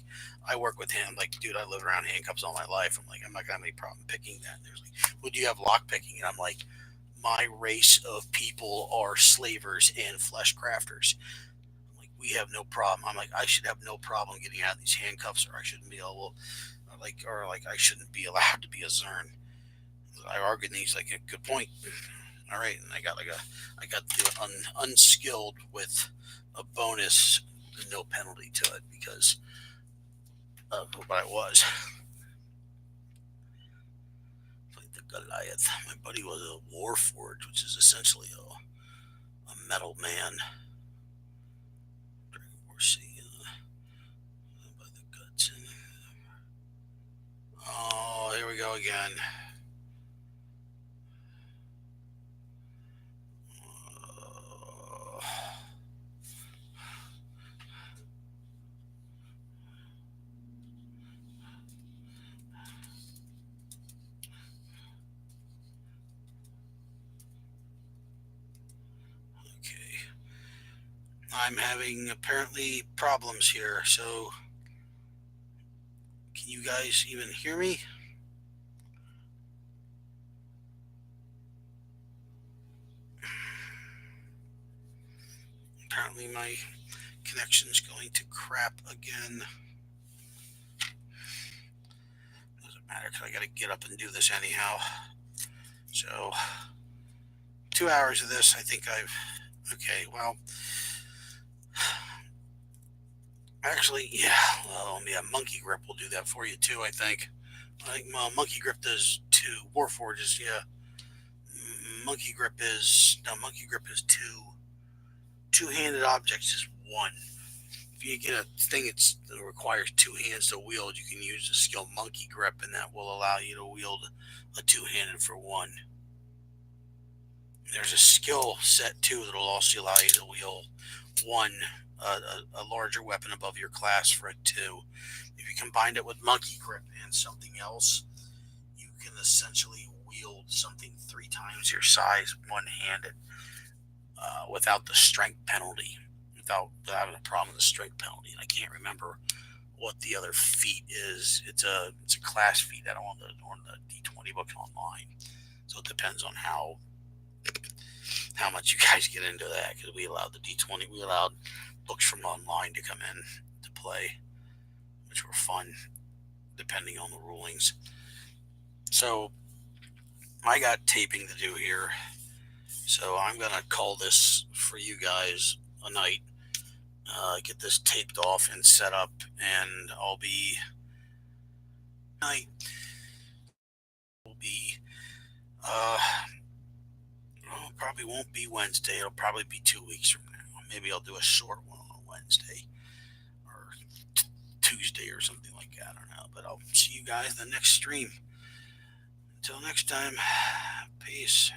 I work with him. Like, dude, I live around handcuffs all my life. I'm like, I'm not gonna have any problem picking that. And there's like, would you have lock picking? And I'm like, my race of people are slavers and flesh crafters. I'm like, we have no problem. I'm like, I should have no problem getting out of these handcuffs, or I shouldn't be able, or I shouldn't be allowed to be a Zern. I argued, and he's like, a good point. All right, and I got to do it unskilled with a bonus, no penalty to it because of what I was. Like the Goliath. My buddy was a Warforged, which is essentially a metal man. By the guts. Oh, here we go again. Okay. I'm having apparently problems here, so can you guys even hear me? Apparently my connection's going to crap again. Doesn't matter because I got to get up and do this anyhow. So 2 hours of this, I think okay, well, actually, yeah, Monkey Grip will do that for you too, I think. Monkey Grip does 2. Warforges, yeah. Monkey Grip is two. Two-handed objects is 1. if you get a thing that requires two hands to wield, you can use the skill Monkey Grip, and that will allow you to wield a two-handed for one. There's a skill set too that'll also allow you to wield one a larger weapon above your class for a two. If you combine it with Monkey Grip and something else, you can essentially wield something three times your size one-handed without the strength penalty, without having a problem with the strength penalty. And I can't remember what the other feat is. It's a class feat that on the D20 book online. So it depends on how much you guys get into that, because we allowed the D20, we allowed books from online to come in to play, which were fun depending on the rulings. So I got taping to do here, so I'm gonna call this for you guys a night. Get this taped off and set up, and I'll be probably won't be Wednesday. It'll probably be 2 weeks from now. Maybe I'll do a short one on Wednesday or Tuesday or something like that. I don't know, but I'll see you guys in the next stream. Until next time, peace.